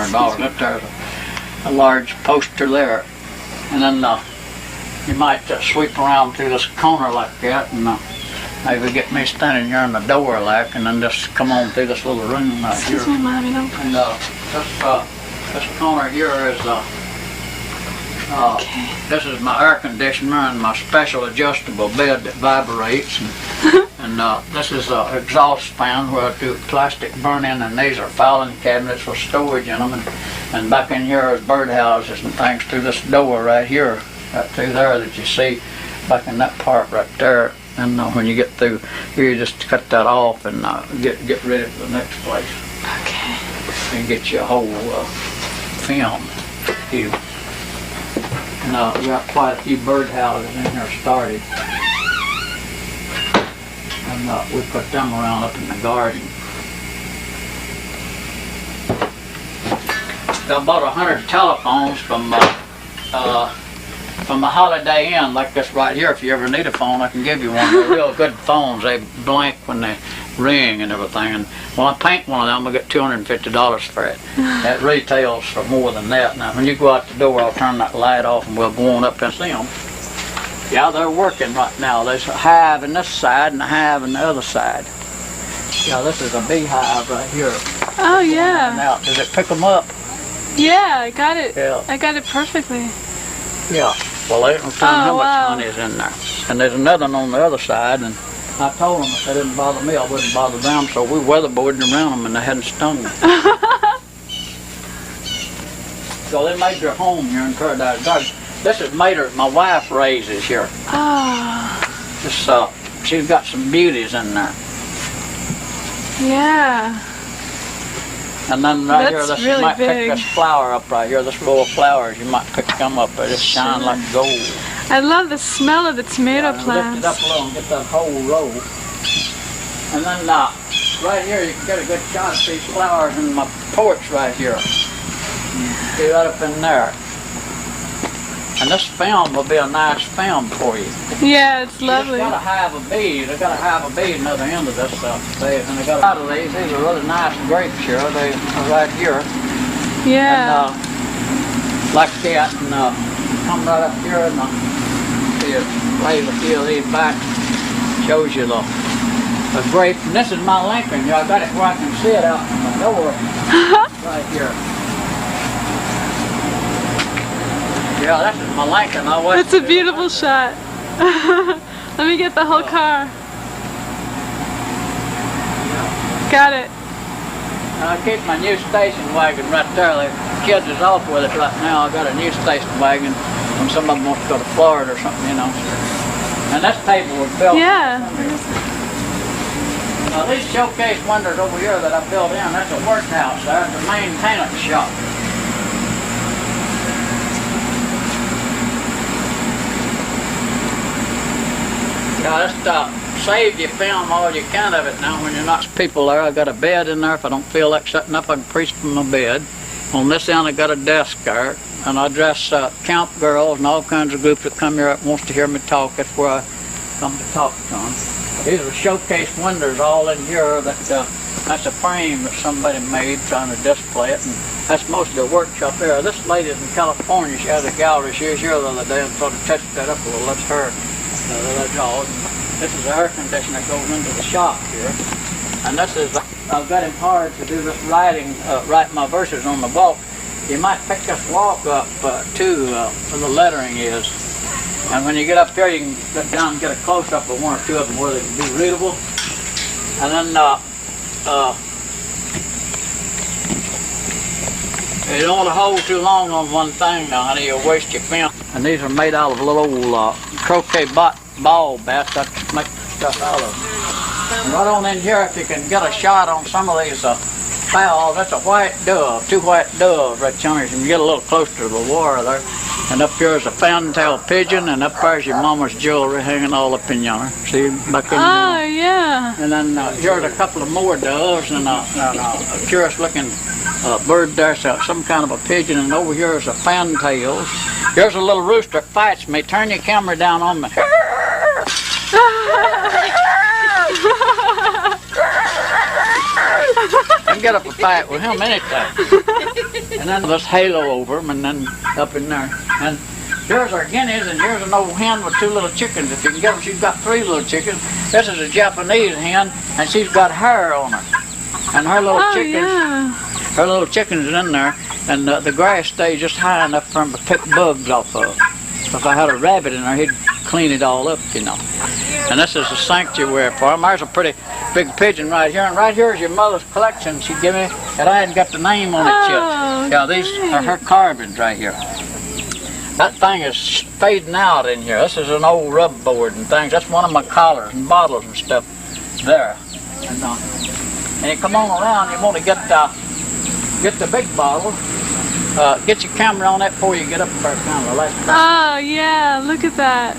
$200. Up there's a large poster there. And then you might sweep around through this corner like that and maybe get me standing here in the door like, and then just come on through this little room right here. Excuse me, Mommy, don't push. And this corner here is okay. This is my air conditioner and my special adjustable bed that vibrates. And this is an exhaust fan where I do plastic burn-in, and these are filing cabinets with storage in them. And back in here is birdhouses and things through this door right here, right through there that you see back in that part right there. And when you get through here, you just cut that off and get ready for the next place. Okay. And get you a whole film view. And we got quite a few birdhouses in here started. And we put them around up in the garden. I bought 100 telephones from a Holiday Inn like this right here. If you ever need a phone, I can give you one. They're real good phones. They blink when they ring and everything. And when I paint one of them, I get $250 for it. That retails for more than that. Now, when you go out the door, I'll turn that light off and we'll go on up and see them. Yeah, they're working right now. There's a hive on this side and a hive on the other side. Yeah, this is a beehive right here. Oh, yeah. Now, does it pick them up? Yeah, I got it. Yeah. I got it perfectly. Yeah. Well, they don't tell how much honey is in there. And there's another one on the other side, and I told them if they didn't bother me, I wouldn't bother them, so we weatherboarded around them and they hadn't stung me. So they made their home here in Paradise Garden. This is my wife raises here. Oh. This, she's got some beauties in there. Yeah. And then right here, That's you really might big. pick this flower up right here, this row of flowers, you might pick them up, they just shine like gold. I love the smell of the tomato plants. Lift it up a little and get that whole row. And then right here you can get a good shot of these flowers in my porch right here. See right up in there. And this film will be a nice film for you. Yeah, it's lovely. They've got to have a bead. They've got to have a bead another end of this stuff. And they got a lot of these. These are really nice grapes here. They are right here. Yeah. And like that. And come right up here and see it. Wave a few of these back. Shows you the grape. And this is my Lincoln. I got it where I can see it out in the door. Right here. Yeah, this is my Lincoln. It's a beautiful shot. Let me get the whole car. Got it. And I keep my new station wagon right there. The kids is off with it right now. I got a new station wagon when some of them want to go to Florida or something, you know. And this table was built. Yeah. Now these showcase windows over here that I built in, that's a workhouse. That's a maintenance shop. Yeah, just save your film all you can of it now when you're not people there. I got a bed in there. If I don't feel like setting up, I can preach from my bed. On this end I got a desk there, and I dress camp girls and all kinds of groups that come here that wants to hear me talk. That's where I come to talk to them. These are showcase windows all in here. That's a frame that somebody made trying to display it, and that's most of the workshop there. This lady's in California. She has a gallery. She was here the other day and sort of touched that up a little. That's her. That's all. This is the air conditioner that goes into the shop here. And this is, I've got him hard to do this writing, write my verses on the walk. You might pick this walk up too, where the lettering is. And when you get up there, you can get down and get a close-up of one or two of them where they can be readable. And then you don't want to hold too long on one thing now, honey, you'll waste your film. And these are made out of little old croquet ball bats. I make stuff out of them. And right on in here, if you can get a shot on some of these fowls, that's a white dove, two white doves right yonder. You can get a little closer to the water there. And up here is a fantail pigeon, and up there is your mama's jewelry hanging all up in yonder. See, back in there. Oh, yeah. And then here's a couple of more doves and a curious-looking bird there, so some kind of a pigeon. And over here is a fantails. Here's a little rooster that fights me. Turn your camera down on me. I can get up a fight with him anytime. And then this halo over them, and then up in there. And here's our guineas, and here's an old hen with 2 little chickens. If you can get them, she's got 3 little chickens. This is a Japanese hen, and she's got hair on her. And her little her little chickens in there, and the grass stays just high enough for them to pick bugs off of. If I had a rabbit in there, he'd clean it all up, you know. And this is a sanctuary for them. There's a pretty big pigeon right here, and right here is your mother's collection she gave me, and I hadn't got the name on it yet. Yeah, these are her carvings right here. That thing is fading out in here. This is an old rub board and things. That's one of my collars and bottles and stuff there. And you come on around, you want to get the big bottle. Get your camera on that before you get up there. Oh yeah, look at that.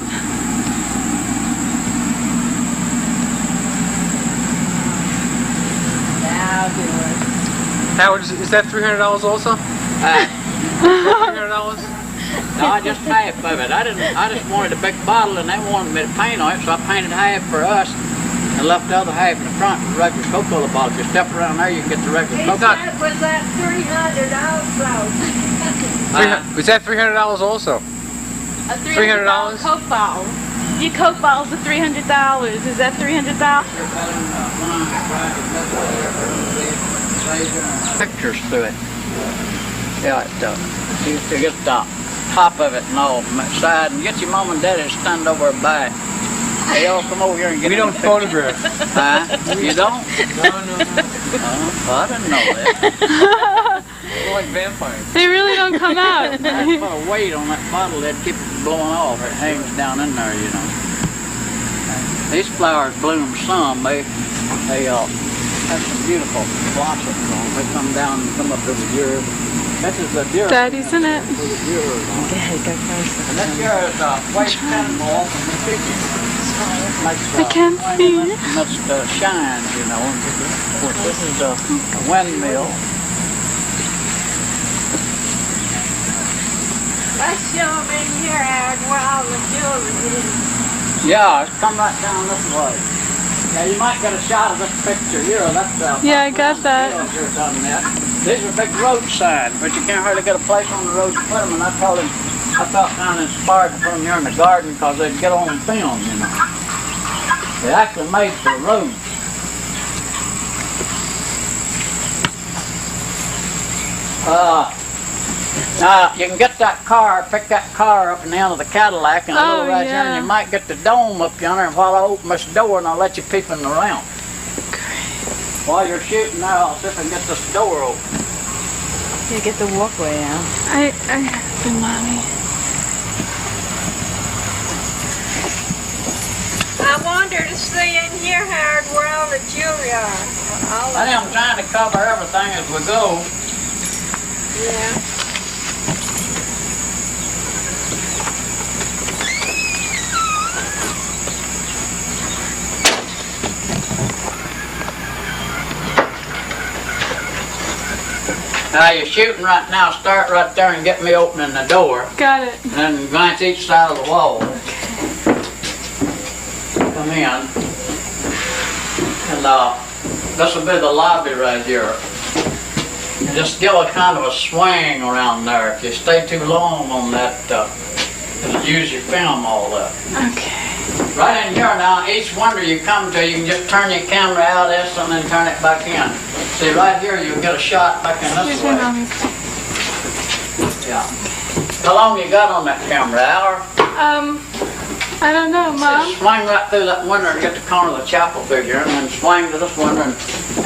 Howard, is that $300 also? $300? No, just half of it. I just wanted a big bottle, and they wanted me to paint on it, so I painted half for us and left the other half in the front with regular Coca-Cola bottle. If you step around there, you can get the regular Coca-Cola. He said was that $300 also? Was that $300 also? A $300 Coke bottle. Your Coke bottle's a $300. Is that $300? Pictures through it. Yeah, it does. You have to get the top of it and all from that side, and get your mom and daddy to stand over by. Hey, y'all come over here and get. We don't photograph. Huh? You don't? No. I didn't know that. We're like vampires. They really don't come out. I put a weight on that bottle that keep it blowing off. It hangs down in there, you know. These flowers bloom some. They have some beautiful blossoms on them. They come down and come up every year. This is the deer. Daddy's in it. Go closer. And this here is white pinball from the picture. I can't see. That's the shines, you know. Of course, this is a windmill. Let's show them in here, Howard, where all the jewelry is. Yeah, it's come right down this way. Yeah, you might get a shot of this picture here. That's Yeah, I got that. These are big road signs, but you can't hardly get a place on the road to put them. And I felt kind of inspired to put them here in the garden because they'd get on film, you know. They're actually made for the road. Now, you can get that car, pick that car up in the end of the Cadillac and a little right here, and you might get the dome up yonder, and while I open this door, and I'll let you peep in around. While you're shooting there, I'll see if I can get this door open. You get the walkway out. I have the money. I wanted to see in here, Howard, where all the jewelry are. I am trying to cover everything as we go. Yeah. Now you're shooting right now, start right there and get me opening the door. Got it. And then glance each side of the wall. Come in. And this will be the lobby right here. And just give a kind of a swing around there. If you stay too long on that, it'll use your film all up. Okay. Right in here now, each window you come to, you can just turn your camera out this and then turn it back in. See, right here you'll get a shot back in this way. Yeah. How long you got on that camera, hour? I don't know, Mom. Just swing right through that window and get the corner of the chapel figure, and then swing to this window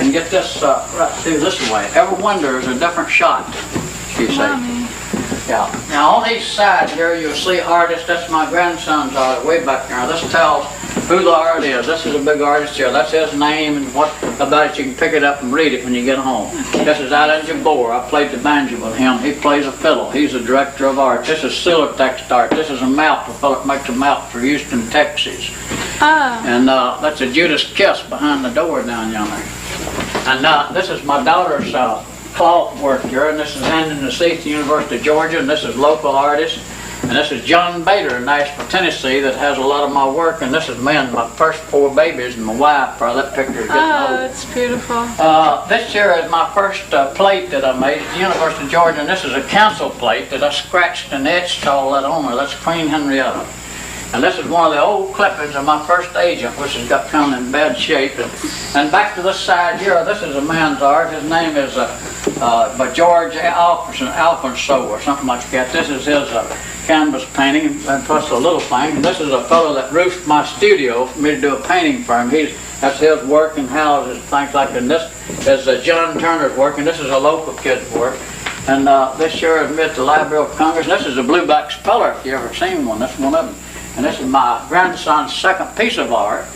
and get this right through this way. Every window is a different shot, you see. Mommy. Yeah. Now on each side here you'll see artists. That's my grandson's art way back there. This tells who the art is. This is a big artist here. That's his name and what about it. You can pick it up and read it when you get home. Okay. This is Alan Jabor. I played the banjo with him. He plays a fiddle. He's the director of art. This is Silatex art. This is a map. The fellow makes a map for Houston, Texas. Ah. And that's a Judas Kiss behind the door down yonder. And this is my daughter's cloth work here, and this is handing the seat at the University of Georgia, and this is local artist. And this is John Bader in Nashville, Tennessee, that has a lot of my work. And this is me and my first 4 babies and my wife. That picture is getting old. It's beautiful. This here is my first plate that I made at the University of Georgia, and this is a council plate that I scratched and etched all that on there. That's Queen Henrietta. And this is one of the old clippings of my first agent, which has got kind of in bad shape. And back to this side here, this is a man's art. His name is by George Alfonso or something like that. This is his canvas painting, and plus a little thing. And this is a fellow that roofed my studio for me to do a painting for him. That's his work and houses, things like that. And this is John Turner's work, and this is a local kid's work. And this here is me at the Library of Congress. This is a blue-black speller, if you ever seen one. That's one of them. And this is my grandson's second piece of art.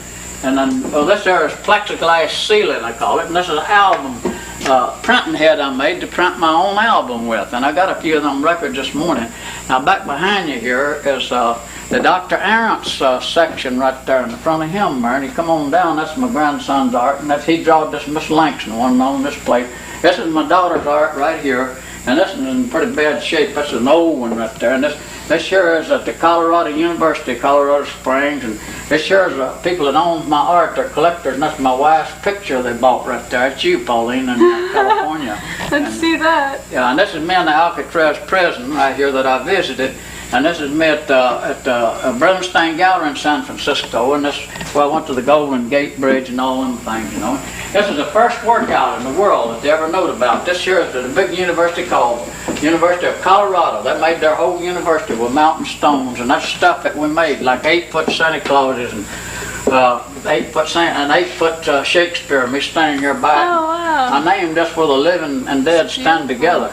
And then, this here is plexiglass ceiling, I call it. And this is an album printing head I made to print my own album with. And I got a few of them records this morning. Now, back behind you here is the Dr. Arendt's section right there in the front of him there. And you come on down, that's my grandson's art. And he drawed this Miss Langston one on this plate. This is my daughter's art right here. And this is in pretty bad shape. That's an old one right there. And this here is at the Colorado University, Colorado Springs. And this here is people that own my art. They're collectors. And that's my wife's picture they bought right there. It's you, Pauline, in California. Let's see that. Yeah, and this is me in the Alcatraz prison right here that I visited. And this is me at Bernstein Gallery in San Francisco. And this, well, I went to the Golden Gate Bridge and all them things, you know. This is the first workout in the world that they ever knowed about. This here is at a big university called University of Colorado. They made their whole university with mountain stones, and that's stuff that we made, like 8-foot Santa Clauses and 8-foot Shakespeare. Me standing here by it. Oh, wow. I named this where the living and dead stand together.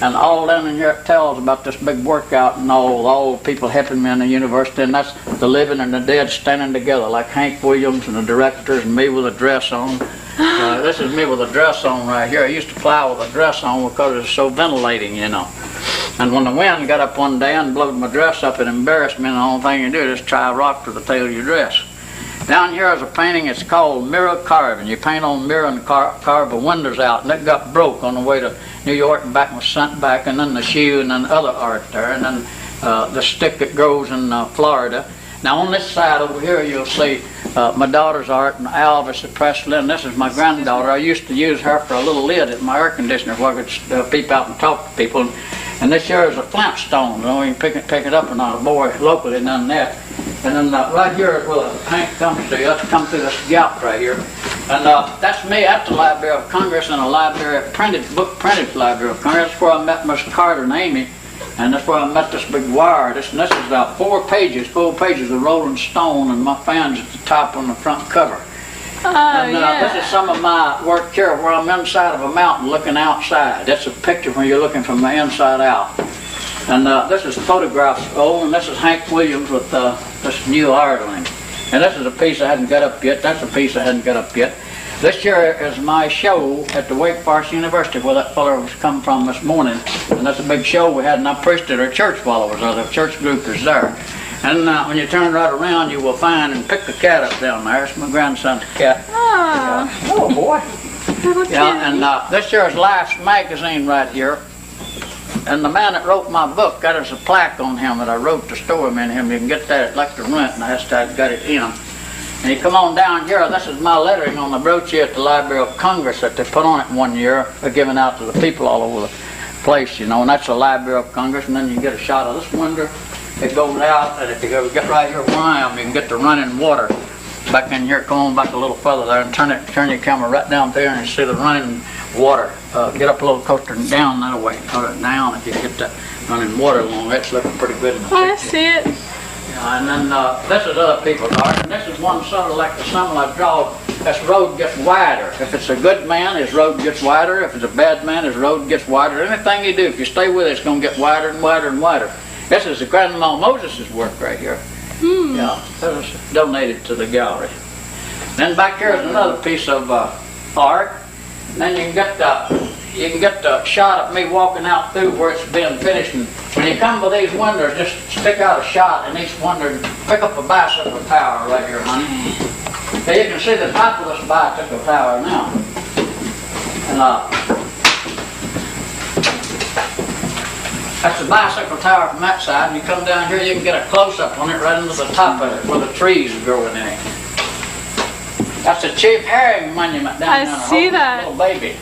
And all down in here it tells about this big workout and all the people helping me in the university, and that's the living and the dead standing together, like Hank Williams and the directors and me with a dress on. This is me with a dress on right here. I used to fly with a dress on because it's so ventilating, you know. And when the wind got up one day and blowed my dress up, it embarrassed me, and the only thing you do is try a rock to the tail of your dress. Down here is a painting, it's called mirror carving. You paint on mirror and carve the windows out, and it got broke on the way to New York and back and was sent back, and then the shoe and then other art there, and then the stick that grows in Florida. Now on this side over here you'll see my daughter's art and Elvis Presley, and this is my granddaughter. I used to use her for a little lid at my air conditioner where I could peep out and talk to people. And this here is a Flintstone. You know, you can pick it up or not. A boy locally done that. And then right here is where the paint comes to. You have to come through this gap right here. And that's me at the Library of Congress in a library, book printed Library of Congress. That's where I met Miss Carter and Amy. And that's where I met this big wire. This is full pages of Rolling Stone, and my fan's at the top on the front cover. This is some of my work here where I'm inside of a mountain looking outside. That's a picture when you're looking from the inside out. And this is photographs of old, and this is Hank Williams with this New Ireland. And this is a piece I hadn't got up yet. That's a piece I hadn't got up yet. This here is my show at the Wake Forest University where that fellow was come from this morning. And that's a big show we had, and I preached at our church while I was there. The church group is there. And when you turn right around, you will find and pick the cat up down there. It's my grandson's cat. Oh, boy. Yeah, and this here is Life's magazine right here. And the man that wrote my book got us a plaque on him that I wrote the story in him. You can get that at Lecter Rent, and that's how I got it in. And you come on down here, this is my lettering on the brooch here at the Library of Congress that they put on it one year, given out to the people all over the place, you know, and that's the Library of Congress. And then you get a shot of this window. It goes out, and if you go get right here where I am, you can get the running water back in here. Come on back a little further there and turn your camera right down there, and you see the running water. Get up a little closer and down that way. Put it down if you get that running water along. It's looking pretty good in the I picture. see it. Yeah, and then this is other people's art, and this is one sort of like the symbol I draw. This road gets wider. If it's a good man, his road gets wider. If it's a bad man, his road gets wider. Anything you do, if you stay with it, it's going to get wider and wider and wider. This is the Grandma Moses' work right here. Yeah, that was donated to the gallery. Then back here is another piece of art. And then you can get the shot of me walking out through where it's been finished. And when you come to these windows, just stick out a shot in each window and pick up a bicycle tower right here, honey. Now you can see the top of this bicycle tower now. And That's the bicycle tower from that side, and you come down here, you can get a close-up on it right into the top of it, where the trees are growing in it. That's the Chief Herring Monument down there. I see that. Little baby.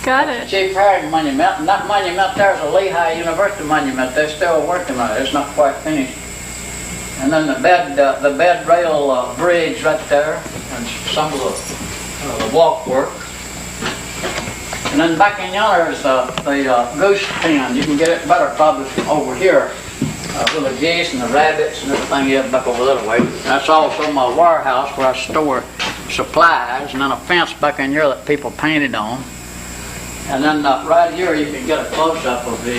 Got The it. Chief Herring Monument, and that monument there is a Lehigh University monument. They're still working on it. It's not quite finished. And then the bed rail bridge right there, and some of the walk work. And then back in yonder is the goose pen. You can get it better probably from over here. With the geese and the rabbits and everything else back over that way. That's also my warehouse where I store supplies, and then a fence back in here that people painted on. And then right here you can get a close-up of the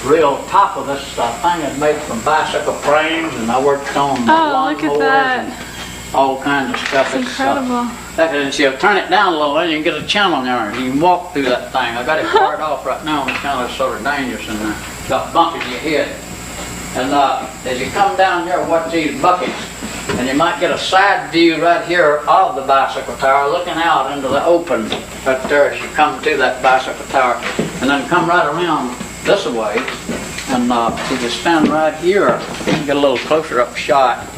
real top of this thing is made from bicycle frames, and I worked on look at that. and all kinds of stuff. It's incredible. And so you turn it down a little and you can get a channel there. You can walk through that thing. I got it fired off right now, and it's kind of sort of dangerous in there. Got bumpers in your head. And as you come down here, watch these buckets, and you might get a side view right here of the bicycle tower, looking out into the open right there as you come to that bicycle tower, and then come right around this way, and you can stand right here. You can get a little closer up shot.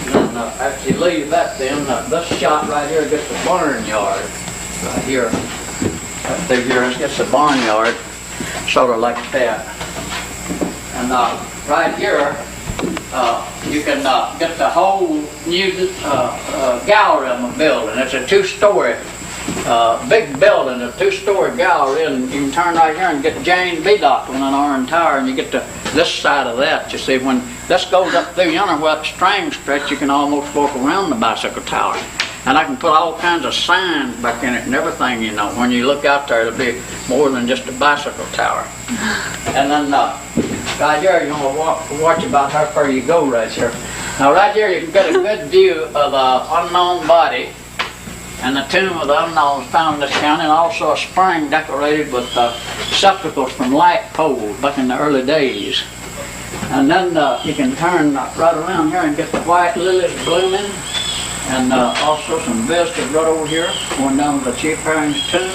And then after you leave that, then this shot right here gets the barnyard right here. Right through here, it gets the barnyard, sort of like that. And right here, you can get the whole new gallery of a building. It's a two-story big building, a two-story gallery, and you can turn right here and get Jane B. Dock on an iron tower, and you get to this side of that. You see, when this goes up through yonder where that string stretch, you can almost walk around the bicycle tower. And I can put all kinds of signs back in it and everything, you know. When you look out there, it'll be more than just a bicycle tower. And then right here, you're going to watch about how far you go right here. Now right here, you can get a good view of the unknown body and the tomb of the unknown found in this county, and also a spring decorated with sepulchres from light poles back in the early days. And then you can turn right around here and get the white lilies blooming. And also some visitors right over here, going down to the Chief Herring's tomb,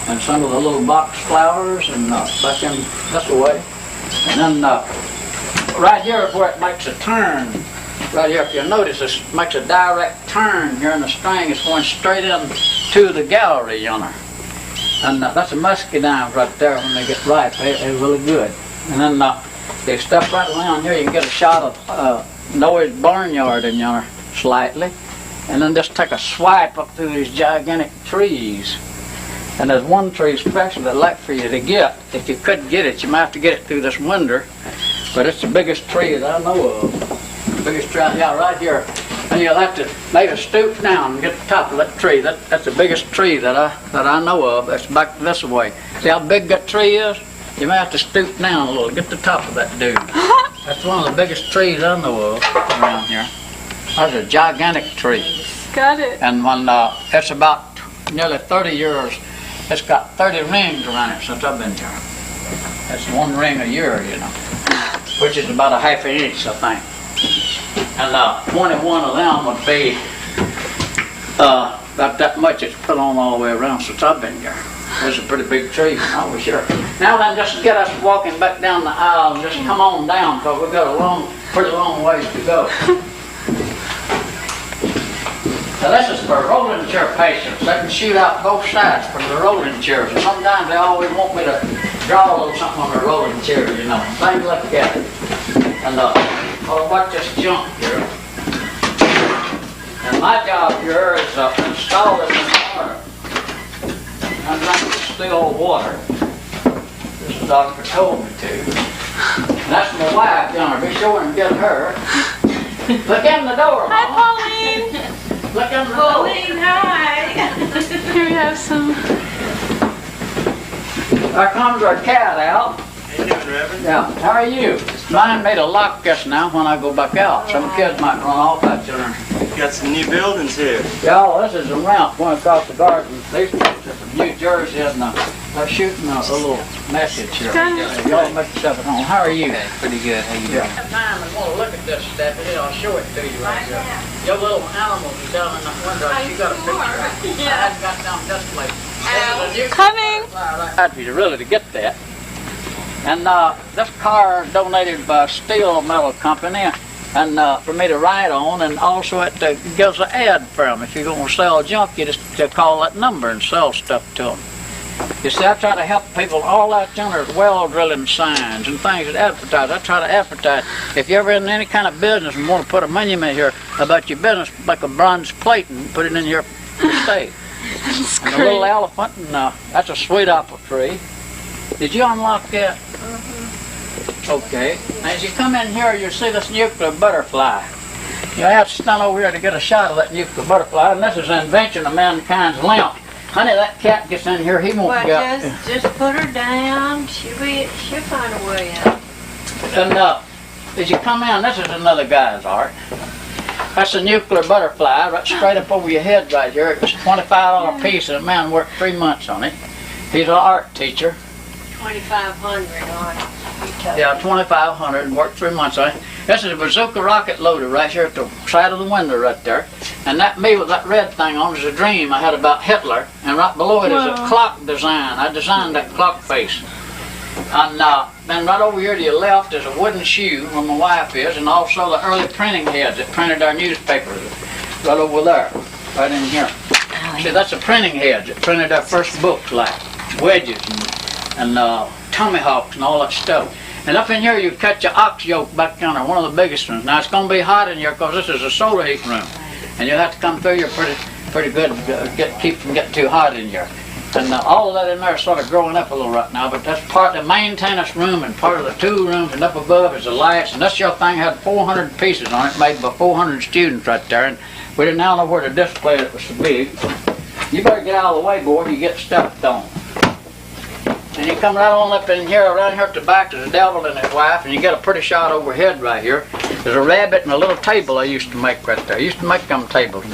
and some of the little box flowers, and back in this way. And then right here is where it makes a turn. Right here, if you notice, it makes a direct turn here in the string. It's going straight in to the gallery yonder. And that's a muscadine right there when they get ripe. They're really good. And then they step right around here, you can get a shot of Noah's barnyard in yonder slightly. And then just take a swipe up through these gigantic trees. And there's one tree especially I'd like for you to get. If you couldn't get it, you might have to get it through this window. But it's the biggest tree that I know of. The biggest tree, yeah, right here. And you'll have to maybe stoop down and get the top of that tree. That's the biggest tree that I know of. That's back this way. See how big that tree is? You may have to stoop down a little, get the top of that dude. That's one of the biggest trees I know of around here. That's a gigantic tree. Got it. And when it's about nearly 30 years, it's got 30 rings around it since I've been here. That's one ring a year, you know, which is about a half an inch, I think. And 21 of them would be about that much it's put on all the way around since I've been here. It's a pretty big tree, you know, for sure. Now then, just get us walking back down the aisle and just come on down, because we've got a pretty long ways to go. Now this is for rolling chair patients. They can shoot out both sides from the rolling chairs. And sometimes they always want me to draw a little something on the rolling chair, you know. Things like that. And watch this junk here. And my job here is to install it in the water. I'm drinking still water. This the doctor told me to. And that's my wife, yonder. Be sure and get her. Look in the door, Mama. Hi, Pauline. Look in the door. Pauline, hi. Here we have some. There comes our cat out. How you doing, Reverend? Yeah, how are you? Mine made a lock just now when I go back out. Some kids might run off out there. Got some new buildings here. Yeah, well, this is a ramp going across the garden. These folks are from New Jersey, and they're shooting a little message here. Y'all make yourself at home. How are you? Okay, pretty good. How you doing? Time and want to look at this, Stephanie. I'll show it to you right here. Your little animals are down in the window. You got a picture. I hadn't got down this place. Coming. I'd be really to get that. And this car donated by Steel Metal Company, and for me to ride on, and also it gives an ad for them. If you're going to sell junk, you just call that number and sell stuff to them. You see, I try to help people all out there. There's well drilling signs and things that advertise. I try to advertise. If you're ever in any kind of business and want to put a monument here about your business, like a bronze plate and put it in your estate. And a little elephant, and that's a sweet apple tree. Did you unlock that? Okay. Now, as you come in here, you see this nuclear butterfly. You have to stand over here to get a shot of that nuclear butterfly, and this is an invention of mankind's lamp. Honey, that cat gets in here, he won't get. Just put her down. She'll find a way out. And as you come in, this is another guy's art. That's a nuclear butterfly right straight up over your head right here. It was a $25 piece, and a man worked 3 months on it. He's an art teacher. 2,500 on it. Yeah, 2,500 and worked 3 months on it. This is a bazooka rocket loader right here at the side of the window right there. And that me with that red thing on is a dream I had about Hitler. And right below it is a clock design. I designed that clock face. And then right over here to your left is a wooden shoe where my wife is, and also the early printing heads that printed our newspapers. Right over there, right in here. See, that's a printing head that printed our first books, like wedges and tomahawks and all that stuff. And up in here you cut your ox yoke back down there, one of the biggest ones. Now it's going to be hot in here because this is a solar heat room. And you'll have to come through here pretty good to keep from getting too hot in here. And all of that in there is sort of growing up a little right now, but that's part of the maintenance room and part of the 2 rooms, and up above is the lights. And this your thing had 400 pieces on it, made by 400 students right there, and we didn't now know where to display it was so big. You better get out of the way, boy, you get stepped on. And you come right on up in here, around here at the back, there's a devil and his wife, and you get a pretty shot overhead right here. There's a rabbit and a little table I used to make right there. I used to make them tables.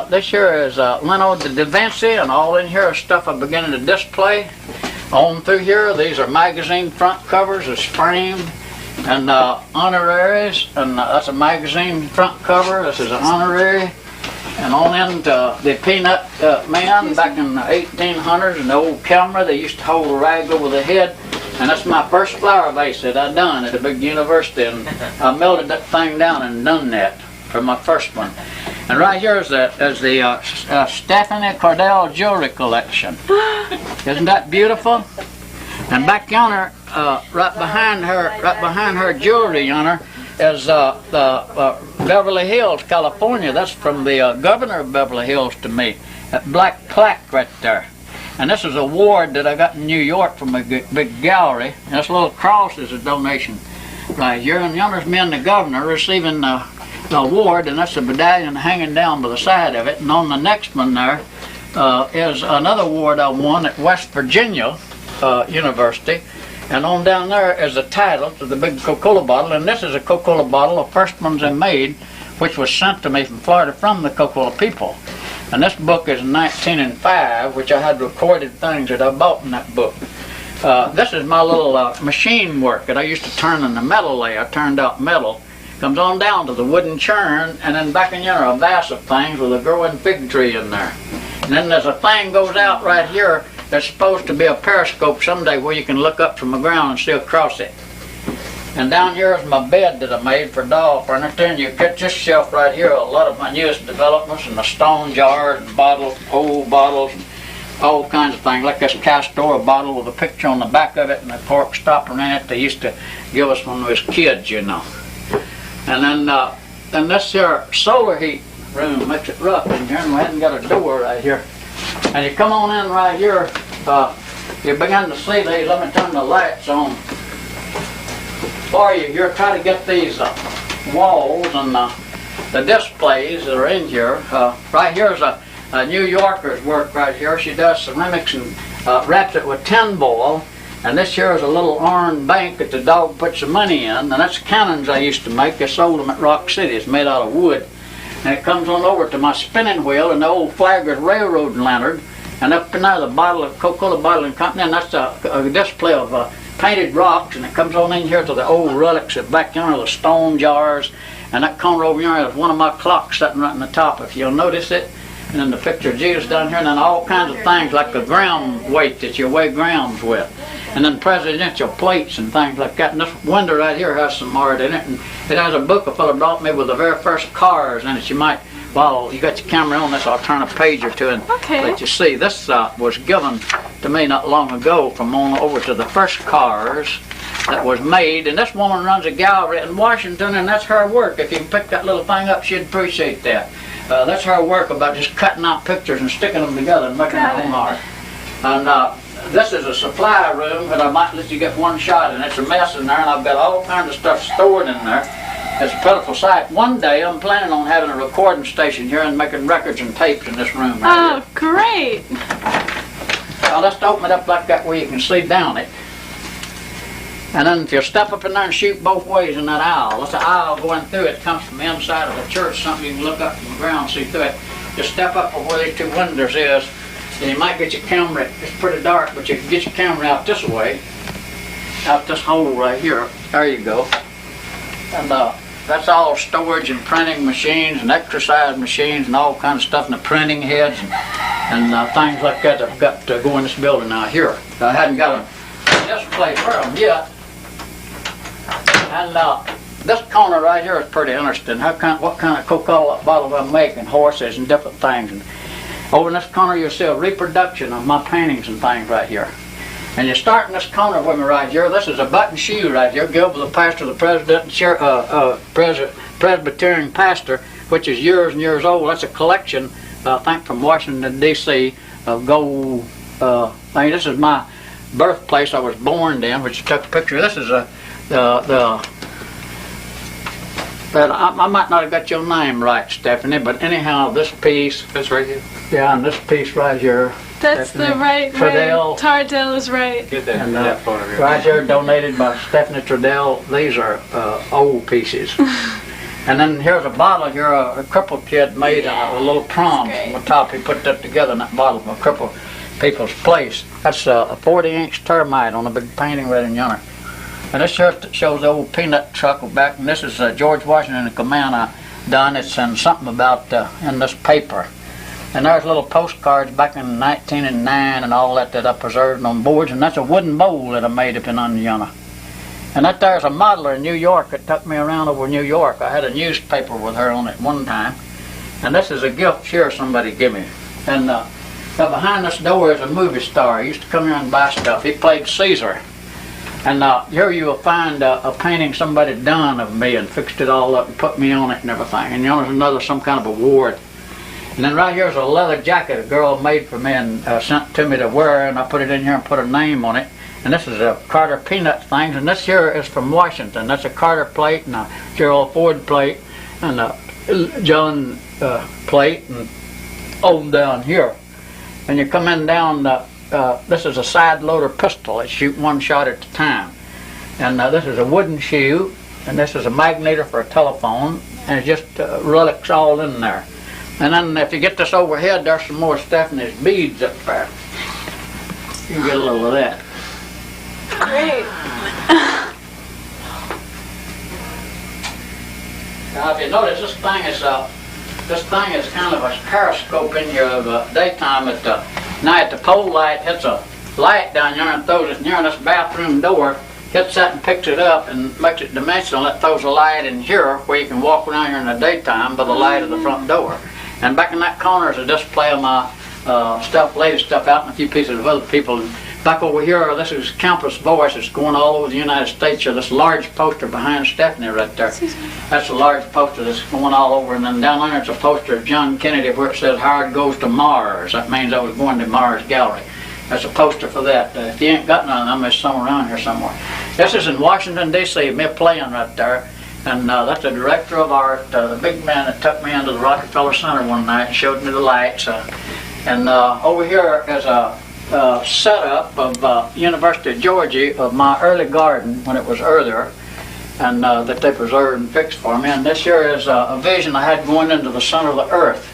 This here is Leonardo da Vinci, and all in here is stuff I'm beginning to display. On through here, these are magazine front covers, it's framed, and honoraries, and that's a magazine front cover. This is an honorary. And on into the Peanut Man back in the 1800s, and the old camera, they used to hold a rag over the head. And that's my first flower vase that I done at a big university, and I melted that thing down and done that for my first one. And right here is the Stephanie Tardell jewelry collection. Isn't that beautiful? And back yonder, right behind her jewelry yonder, is Beverly Hills, California. That's from the governor of Beverly Hills to me. That black plaque right there. And this is a award that I got in New York from a big gallery. And this little cross is a donation right here. And yonder's me and the governor receiving the award, and that's a medallion hanging down by the side of it. And on the next one there is another award I won at West Virginia University. And on down there is the title to the big Coca-Cola bottle, and this is a Coca-Cola bottle, the first ones I made, which was sent to me from Florida from the Coca-Cola people. And this book is 1905, which I had recorded things that I bought in that book. This is my little machine work that I used to turn in the metal layer. I turned out metal. Comes on down to the wooden churn, and then back in here a vase of things with a growing fig tree in there. And then there's a thing goes out right here that's supposed to be a periscope someday where you can look up from the ground and see across it. And down here is my bed that I made for doll furniture, and you get this shelf right here, a lot of my newest developments, and the stone jars, bottles, old bottles, and all kinds of things, like this Castor bottle with a picture on the back of it and a cork stopper in it they used to give us when we was kids, you know. And then this here solar heat room makes it rough in here, and we hadn't got a door right here. And you come on in right here, you begin to see these. Let me turn the lights on for you. You're trying to get these walls and the displays that are in here. Right here is a New Yorker's work right here. She does ceramics and wraps it with tin foil. And this here is a little iron bank that the dog puts the money in. And that's cannons I used to make. I sold them at Rock City. It's made out of wood. And it comes on over to my spinning wheel and the old Flagler's railroad lantern. And up in there the bottle of Coca-Cola Bottling Company. And that's a display of painted rocks. And it comes on in here to the old relics that back yonder, the stone jars. And that corner over here is one of my clocks sitting right on the top. If you'll notice it, and then the picture of Jesus down here, and then all kinds of things like the gram weight that you weigh grams with, and then presidential plates and things like that. And this window right here has some art in it, and it has a book a fellow brought me with the very first cars in it. You might, while you got your camera on this, I'll turn a page or two and let you see. This was given to me not long ago from on over to the first cars that was made, and this woman runs a gallery in Washington, and that's her work. If you can pick that little thing up, she'd appreciate that. That's her work about just cutting out pictures and sticking them together and making her own art. And this is a supply room, and I might let you get one shot, and it's a mess in there, and I've got all kinds of stuff stored in there. It's a pitiful sight. One day I'm planning on having a recording station here and making records and tapes in this room right here. Great! Now let's open it up like that where you can see down it. And then if you step up in there and shoot both ways in that aisle, that's an aisle going through it, comes from the inside of the church, something you can look up from the ground and see through it. Just step up where these two windows is, and you might get your camera, it's pretty dark, but you can get your camera out this way, out this hole right here. There you go. And that's all storage and printing machines and exercise machines and all kinds of stuff, and the printing heads and things like that I've got to go in this building out here. I hadn't got a display for them yet. And this corner right here is pretty interesting. What kind of Coca-Cola bottles I'm making, horses and different things. And over in this corner you'll see a reproduction of my paintings and things right here. And you start in this corner with me right here. This is a button shoe right here. Gilbert, the pastor, the Presbyterian pastor, which is years and years old. That's a collection, I think, from Washington, D.C. of gold things. This is my birthplace. I was born in, which you took a picture of. This is I might not have got your name right, Stephanie, but anyhow, this piece. That's right here. Yeah, and this piece right here. That's Stephanie the right Tardell. Tardell is right. Get that, and, that photograph. Right here, donated by Stephanie Tardell. These are old pieces. And then here's a bottle here, a crippled kid made a little prom on the top. He put that together in that bottle from a crippled people's place. That's a 40-inch termite on a big painting right in yonder. And this here shows the old peanut truck back, and this is George Washington and command I done. It's in something about in this paper. And there's little postcards back in 1909 and all that I preserved on boards, and that's a wooden bowl that I made up in under yonder. And that there's a modeler in New York that took me around over New York. I had a newspaper with her on it one time. And this is a gift here somebody gave me. And now behind this door is a movie star. He used to come here and buy stuff. He played Caesar. And here you will find a painting somebody done of me and fixed it all up and put me on it and everything. And there's another some kind of award. And then right here is a leather jacket a girl made for me and sent to me to wear, and I put it in here and put a name on it. And this is a Carter Peanut thing, and this here is from Washington. That's a Carter plate and a Gerald Ford plate and a John plate and on down here. And you come in down, this is a side loader pistol. It shoots one shot at a time. And this is a wooden shoe, and this is a magnetor for a telephone, and it's just relics all in there. And then if you get this overhead, there's some more Stephanie's beads up there. You can get a little of that. Great. Now, if you notice, this thing is kind of a periscope in here of daytime. At night, the pole light hits a light down here and throws it near this bathroom door. Hits that and picks it up and makes it dimensional. It throws a light in here where you can walk around here in the daytime by the light of the front door. And back in that corner is a display of my latest stuff out and a few pieces of other people. And back over here, this is Campus Voice. It's going all over the United States. Here, this large poster behind Stephanie right there. That's a large poster that's going all over. And then down there, it's a poster of John Kennedy where it says, "Howard goes to Mars." That means I was going to Mars Gallery. That's a poster for that. If you ain't got none of them, there's some around here somewhere. This is in Washington, D.C., me playing right there. And that's the director of art, the big man that took me into the Rockefeller Center one night and showed me the lights. And over here is a setup of University of Georgia of my early garden when it was earlier, and that they preserved and fixed for me. And this here is a vision I had going into the center of the earth.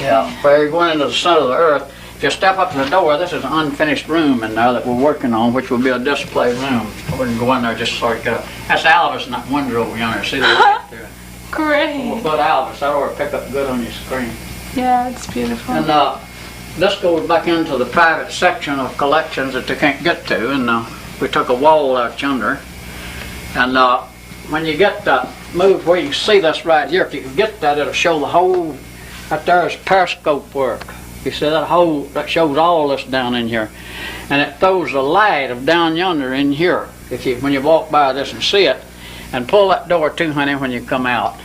Yeah, where you're going into the center of the earth. If you step up to the door, this is an unfinished room in there that we're working on, which will be a display room. I wouldn't go in there just so you get that's Alice in that window over yonder. See the light there? Great. 4-foot Alvis. That ought to pick up good on your screen. Yeah, it's beautiful. And this goes back into the private section of collections that they can't get to, and we took a wall out yonder. And when you get that moved where you can see this right here, if you can get that, it'll show the whole, right there is periscope work. You see that hole that shows all this down in here. And it throws the light of down yonder in here, when you walk by this and see it. And pull that door too, honey, when you come out.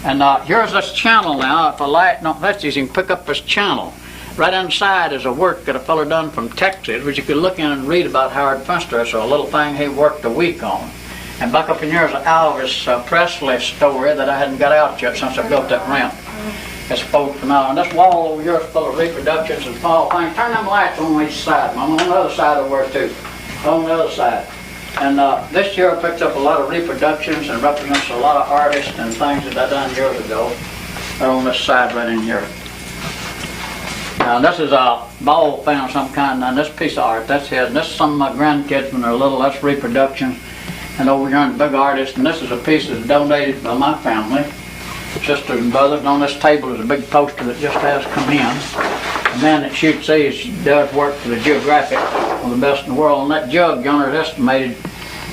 And here's this channel now. If the light don't touch these, you can pick up this channel. Right inside is a work that a fellow done from Texas, which you could look in and read about Howard Finster. It's a little thing he worked a week on. And back up in here is an Elvis Presley story that I hadn't got out yet since I built that ramp. It's supposed to come out. And this wall over here is full of reproductions and small things. Turn them lights on each side. I'm on the other side over there too. On the other side. And this year I picked up a lot of reproductions and represents a lot of artists and things that I done years ago. Right on this side right in here. Now this is a ball found some kind, and this piece of art, that's his. And this is some of my grandkids when they're little, that's reproduction. And over here, the big artist, and this is a piece that's donated by my family, sisters and brothers. And on this table is a big poster that just has come in. A man that shoots these does work for the Geographic, one of the best in the world. And that jug yonder is estimated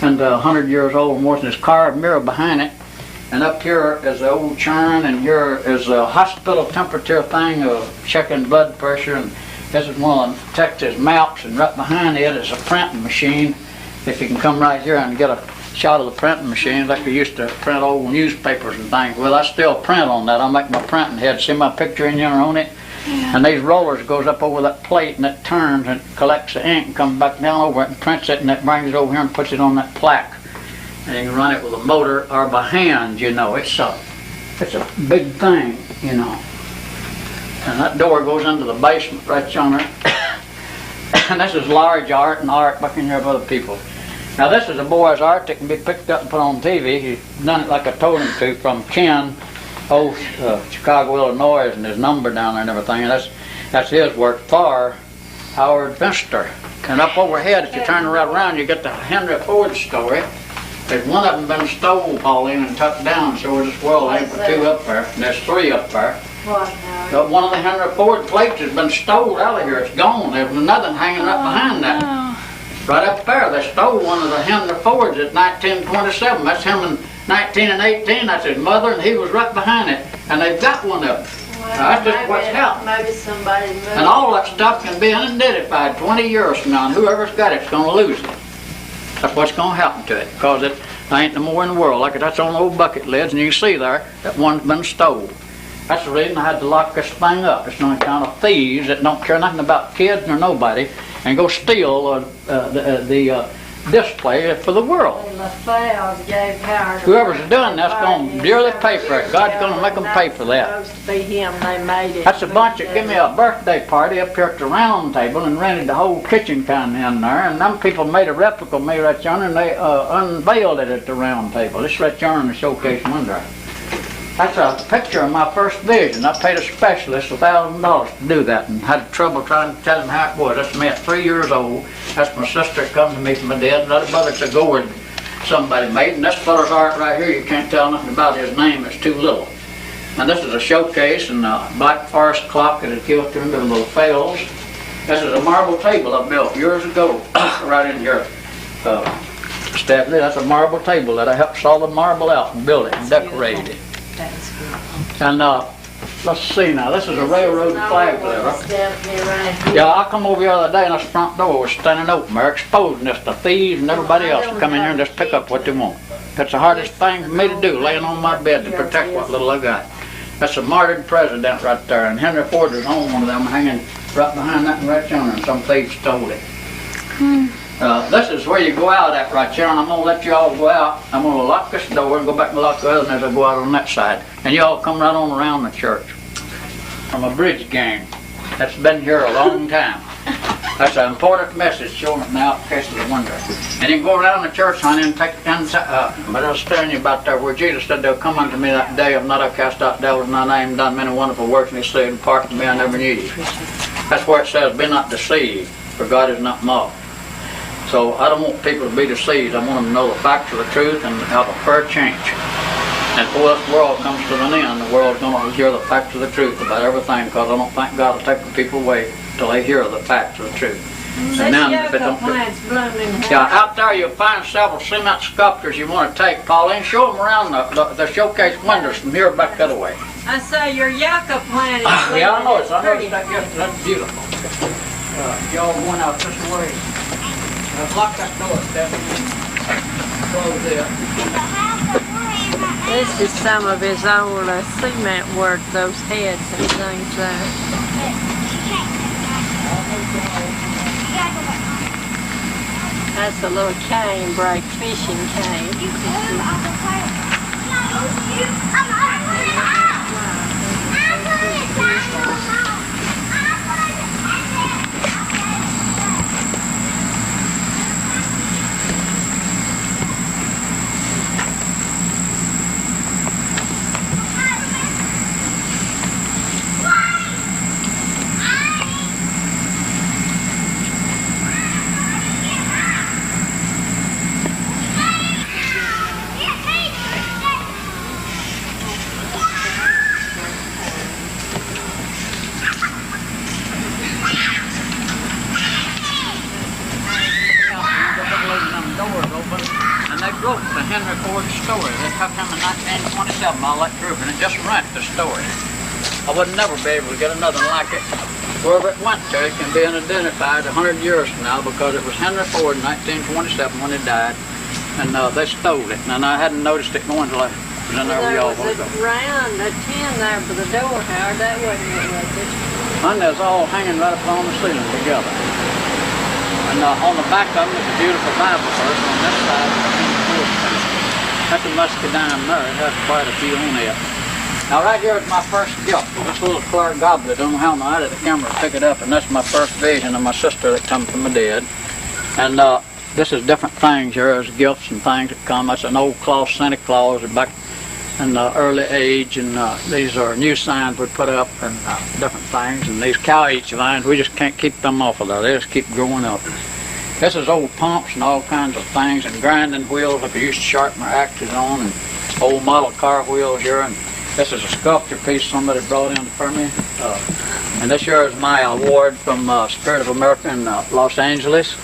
and 100 years old or more, and there's carved mirror behind it. And up here is the old churn, and here is a hospital temperature thing of checking blood pressure. And this is one of the Texas maps, and right behind it is a printing machine. If you can come right here and get a shot of the printing machine, like we used to print old newspapers and things. Well, I still print on that. I make my printing head. See my picture in here on it? Yeah. And these rollers goes up over that plate, and it turns and collects the ink and comes back down over it and prints it, and it brings it over here and puts it on that plaque. And you can run it with a motor or by hand, you know. It's a big thing, you know. And that door goes into the basement right yonder. And this is large art and art back in here of other people. Now this is a boy's art that can be picked up and put on TV. He's done it like I told him to, from Ken, Chicago, Illinois, and his number down there and everything. And that's his work for Howard Finster. And up overhead, if you turn right around, you get the Henry Ford story. There's one of them been stole, Pauline, and tucked down, so this world ain't for two up there. And there's three up there. What now? But one of the Henry Ford plates has been stole out of here. It's gone. There's another hanging right behind that. Right up there, they stole one of the Henry Fords at 1927. That's him in 19 and 18. That's his mother, and he was right behind it. And they've got one of them. Well, that's just what's happened. Maybe somebody moved. And all that stuff can be unidentified 20 years from now, and whoever's got it's going to lose it. That's what's going to happen to it, because it ain't no more in the world. Like that's on old bucket lids, and you can see there that one's been stole. That's the reason I had to lock this thing up. It's no kind of thieves that don't care nothing about kids nor nobody, and go steal the display for the world. Whoever's doing that's going to dearly pay for it. God's going to make them pay for that. That's a bunch that give me a birthday party up here at the round table and rented the whole kitchen kind of in there. And them people made a replica of me right yonder, and they unveiled it at the round table. It's right yonder in the showcase window. That's a picture of my first vision. I paid a specialist $1,000 to do that, and had trouble trying to tell him how it was. That's me at 3 years old. That's my sister that come to me from my dad. Another brother's a gourd somebody made. And this fellow's art right here, you can't tell nothing about his name. It's too little. And this is a showcase, and a Black Forest clock that is gilt into little fails. This is a marble table I built years ago, right in here. Stephanie, that's a marble table that I helped saw the marble out and build it and decorate it. And let's see now, this is a railroad flag lever. Yeah, I come over the other day and this front door was standing open there, exposing this to thieves and everybody else to come in here and just pick up what they want. That's the hardest thing for me to do, laying on my bed to protect what little I got. That's a martyred president right there, and Henry Ford was on one of them hanging right behind that and right yonder, and some thieves stole it. This is where you go out at right here, and I'm going to let you all go out. I'm going to lock this door and go back and lock the other, and as I go out on that side. And you all come right on around the church. I'm a bridge gang that's been here a long time. That's an important message showing it now in case of the window. And you can go around the church, honey, and take but I was telling you about that where Jesus said, they'll come unto me that day, if not I cast out devils in thy name, done many wonderful works, and he said, depart from me, I never knew you. That's where it says, be not deceived, for God is not mocked. So I don't want people to be deceived. I want them to know the facts of the truth and have a fair change. And before this world comes to an end, the world's going to hear the facts of the truth about everything, because I don't think God will take the people away till they hear the facts of the truth. And then, if it don't, out there you'll find several cement sculptures you want to take, Pauline. Show them around the showcase windows from here back that way. I say your yucca plant is Yeah, I know it. I pretty. noticed that yesterday. That's beautiful. Y'all went out this way. Lock that door, Stephanie. Close it. This is some of his old cement work, those heads and things there. That's a little cane break, fishing cane. Henry Ford's story. They took him in 1927, all that group, and it just rent the story. I would never be able to get another one like it. Wherever it went to, it can be identified 100 years from now, because it was Henry Ford in 1927 when he died, and they stole it. And I hadn't noticed it going till I was in there with y'all. There was a round, a tin there for the door, Howard. That wasn't it, was it? And there's all hanging right up on the ceiling together. And on the back of them is a beautiful Bible verse. On this side, that's a muscadine there. It has quite a few on it. Now right here is my first gift. This little clear goblet. I don't know how I had the camera to pick it up, and that's my first vision of my sister that come from the dead. And this is different things here as gifts and things that come. That's an old cloth Santa Claus back in the early age, and these are new signs we put up and different things. And these cow each vines, we just can't keep them off of there. They just keep growing up. This is old pumps and all kinds of things, and grinding wheels like we used to sharpen our axes on, and old model car wheels here. And this is a sculpture piece somebody brought in for me. And this here is my award from Spirit of America in Los Angeles.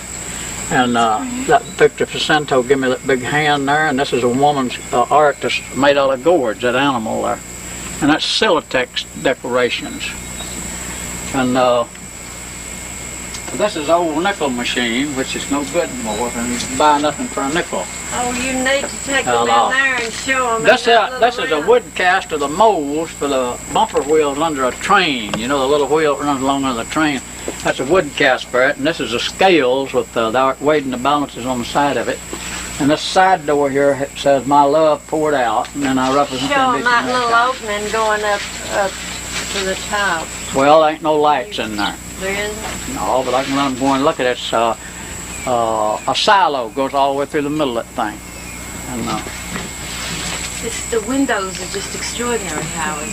And that Victor Facento gave me that big hand there, and this is a woman's art that's made out of gourds, that animal there. And that's Silatex decorations. And this is an old nickel machine, which is no good anymore, and you can buy nothing for a nickel. Oh, you need to take them in there and show them. This is a wood cast of the molds for the bumper wheels under a train. You know, the little wheel that runs along under the train. That's a wood cast for it, and this is the scales with the weight and the balances on the side of it. And this side door here, it says, "My love poured out," and then I represent show them that little opening going up to the top. Well, there ain't no lights in there. There isn't? No, but I can let them go and look at it. It's a silo goes all the way through the middle of that thing. And The windows are just extraordinary, Howard.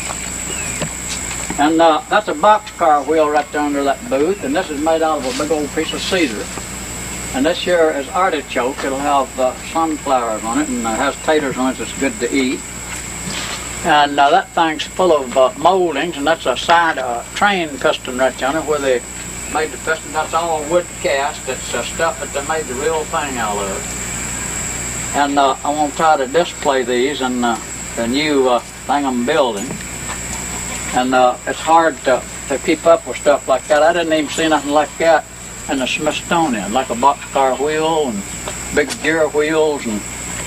And that's a boxcar wheel right there under that booth, and this is made out of a big old piece of cedar. And this here is artichoke. It'll have sunflowers on it, and it has taters on it that's good to eat. And that thing's full of moldings, and that's a side train piston right yonder where they made the piston. That's all wood cast. It's stuff that they made the real thing out of. And I want to try to display these in the new thing I'm building. And it's hard to keep up with stuff like that. I didn't even see nothing like that in the Smithsonian, like a boxcar wheel and big gear wheels and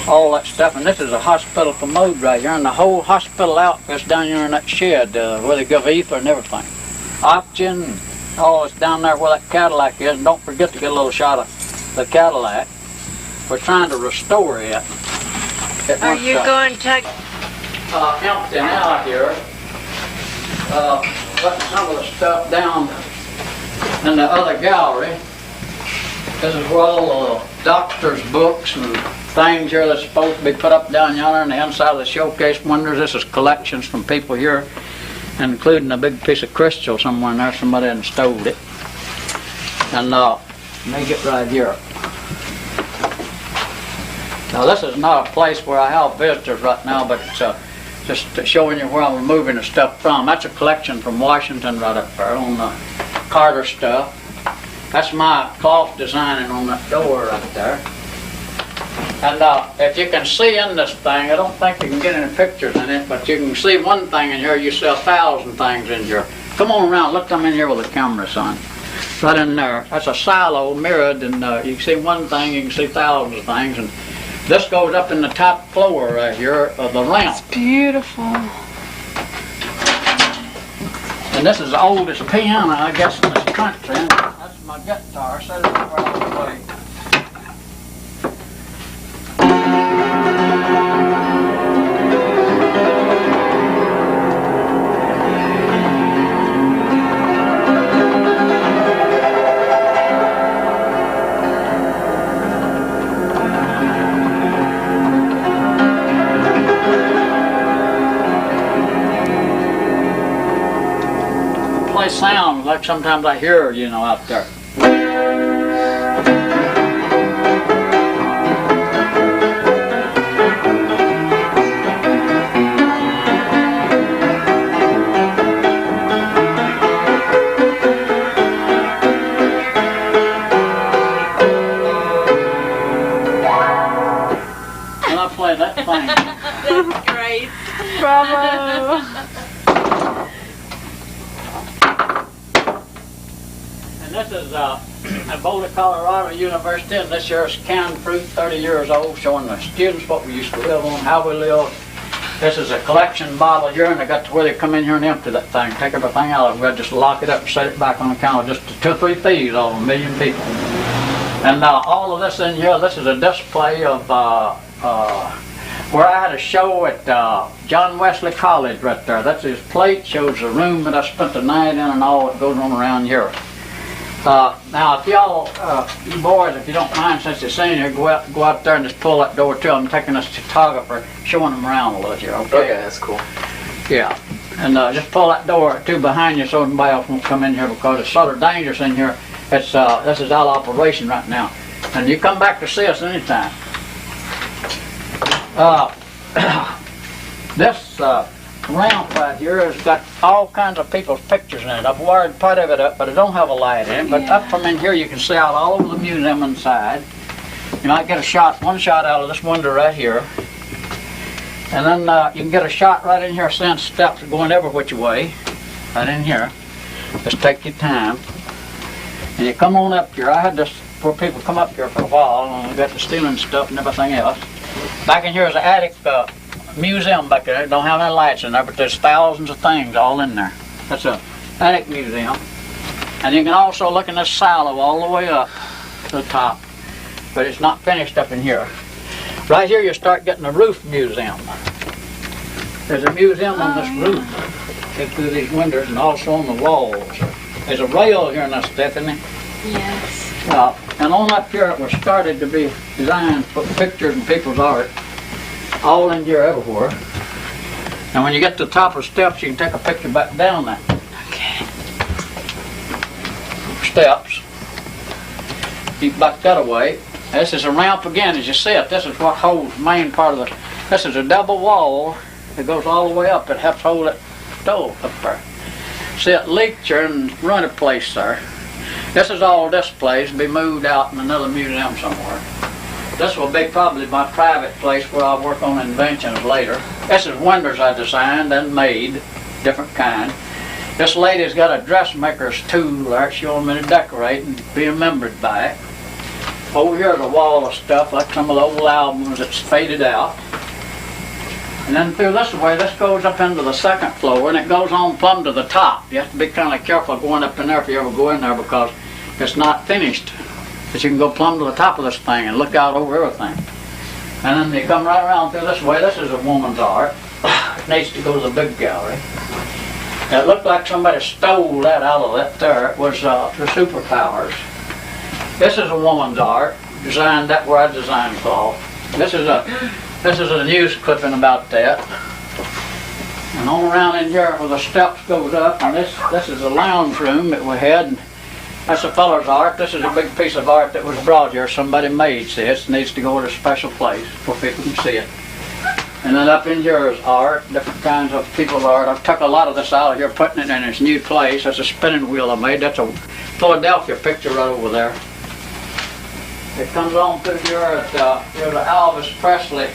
all that stuff. And this is a hospital commode right here, and the whole hospital outfit's down here in that shed where they give ether and everything. Oxygen, all that's down there where that Cadillac is. And don't forget to get a little shot of the Cadillac. We're trying to restore it. Are you going to take... empty now here. Putting some of the stuff down in the other gallery. This is where all the doctor's books and things here that's supposed to be put up down yonder on the inside of the showcase windows. This is collections from people here, including a big piece of crystal somewhere in there. Somebody had stole it. And let me get right here. Now this is not a place where I have visitors right now, but it's just showing you where I'm moving the stuff from. That's a collection from Washington right up there on the Carter stuff. That's my cloth designing on that door right there. And if you can see in this thing, I don't think you can get any pictures in it, but you can see one thing in here. You see 1,000 things in here. Come on around, look them in here with the camera, son. Right in there. That's a silo mirrored, and you can see one thing, you can see thousands of things. And this goes up in the top floor right here of the ramp. It's beautiful. And this is the oldest piano, I guess, in this country. That's my guitar, set it right away. Play sound like sometimes I hear, you know, out there. And I play that thing. That's great. Bravo. This is at Boulder, Colorado University, and this year's canned fruit, 30 years old, showing the students what we used to live on, how we lived. This is a collection bottle here, and I got to where they come in here and empty that thing, take everything out of it, just lock it up and set it back on the counter, just 2 or 3 fees on 1 million people. And all of this in here, this is a display of where I had a show at John Wesley College right there. That's his plate, shows the room that I spent the night in and all that goes on around here. Now, if y'all, you boys, if you don't mind, since you're sitting here, go out there and just pull that door to them. I'm taking this photographer, showing them around a little here, okay? Okay, that's cool. Yeah, and just pull that door to behind you so nobody else won't come in here because it's sort of dangerous in here. It's this is out of operation right now, and you come back to see us anytime. This ramp right here has got all kinds of people's pictures in it. I've wired part of it up, but I don't have a light in it. But up from in here, you can see out all over the museum inside. You might get one shot out of this window right here. And then you can get a shot right in here, seeing steps going every which way, right in here. Just take your time. And you come on up here. I had this where people come up here for a while, and we got the stealing stuff and everything else. Back in here is an attic museum back there. It don't have any lights in there, but there's thousands of things all in there. That's a attic museum. And you can also look in this silo all the way up to the top, but it's not finished up in here. Right here you start getting a roof museum. There's a museum on this roof. Get through these windows and also on the walls. There's a rail here now, Stephanie. Yes. And on up here it was started to be designed for pictures and people's art. All in here everywhere. And when you get to the top of the steps, you can take a picture back down there. Okay. Steps. Keep back that away. This is a ramp again, as you see it. This is what holds the main part of the. This is a double wall that goes all the way up. It helps hold that stove up there. See, it leaked here and run a place there. This is all displays to be moved out in another museum somewhere. This will be probably my private place where I'll work on inventions later. This is windows I designed and made, different kind. This lady's got a dressmaker's tool there showing me to decorate and be remembered by it. Over here is a wall of stuff like some of the old albums that's faded out. And then through this way, this goes up into the second floor and it goes on plumb to the top. You have to be kind of careful going up in there if you ever go in there because it's not finished. But you can go plumb to the top of this thing and look out over everything. And then you come right around through this way. This is a woman's art. It needs to go to the big gallery. And it looked like somebody stole that out of that there. It was the superpowers. This is a woman's art. Designed that where I designed cloth. This is a news clipping about that. And on around in here where the steps goes up, and this is a lounge room that we had. That's a feller's art. This is a big piece of art that was brought here. Somebody made. See, it needs to go to a special place where people can see it. And then up in here is art, different kinds of people's art. I've took a lot of this out of here, putting it in its new place. That's a spinning wheel I made. That's a Philadelphia picture right over there. It comes on through here. There's an Elvis Presley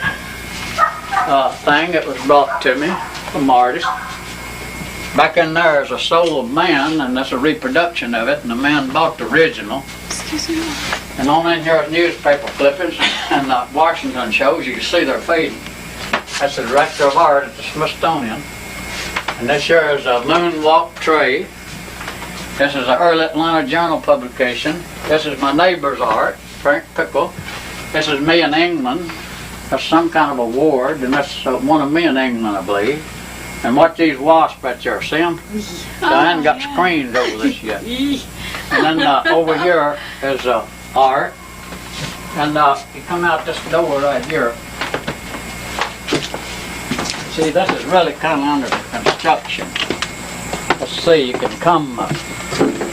thing that was brought to me from artist. Back in there is a Soul of Man, and that's a reproduction of it, and the man bought the original. Excuse me. And on in here is newspaper clippings and Washington shows. You can see they're fading. That's the director of art at the Smithsonian. And this here is a moonwalk tray. This is an early Atlanta Journal publication. This is my neighbor's art, Frank Pickle. This is me in England. That's some kind of award, and that's one of me in England, I believe. And watch these wasps right there, see them? I haven't got screens over this yet. And then over here is art. And you come out this door right here. See, this is really kind of under construction. Let's see, you can come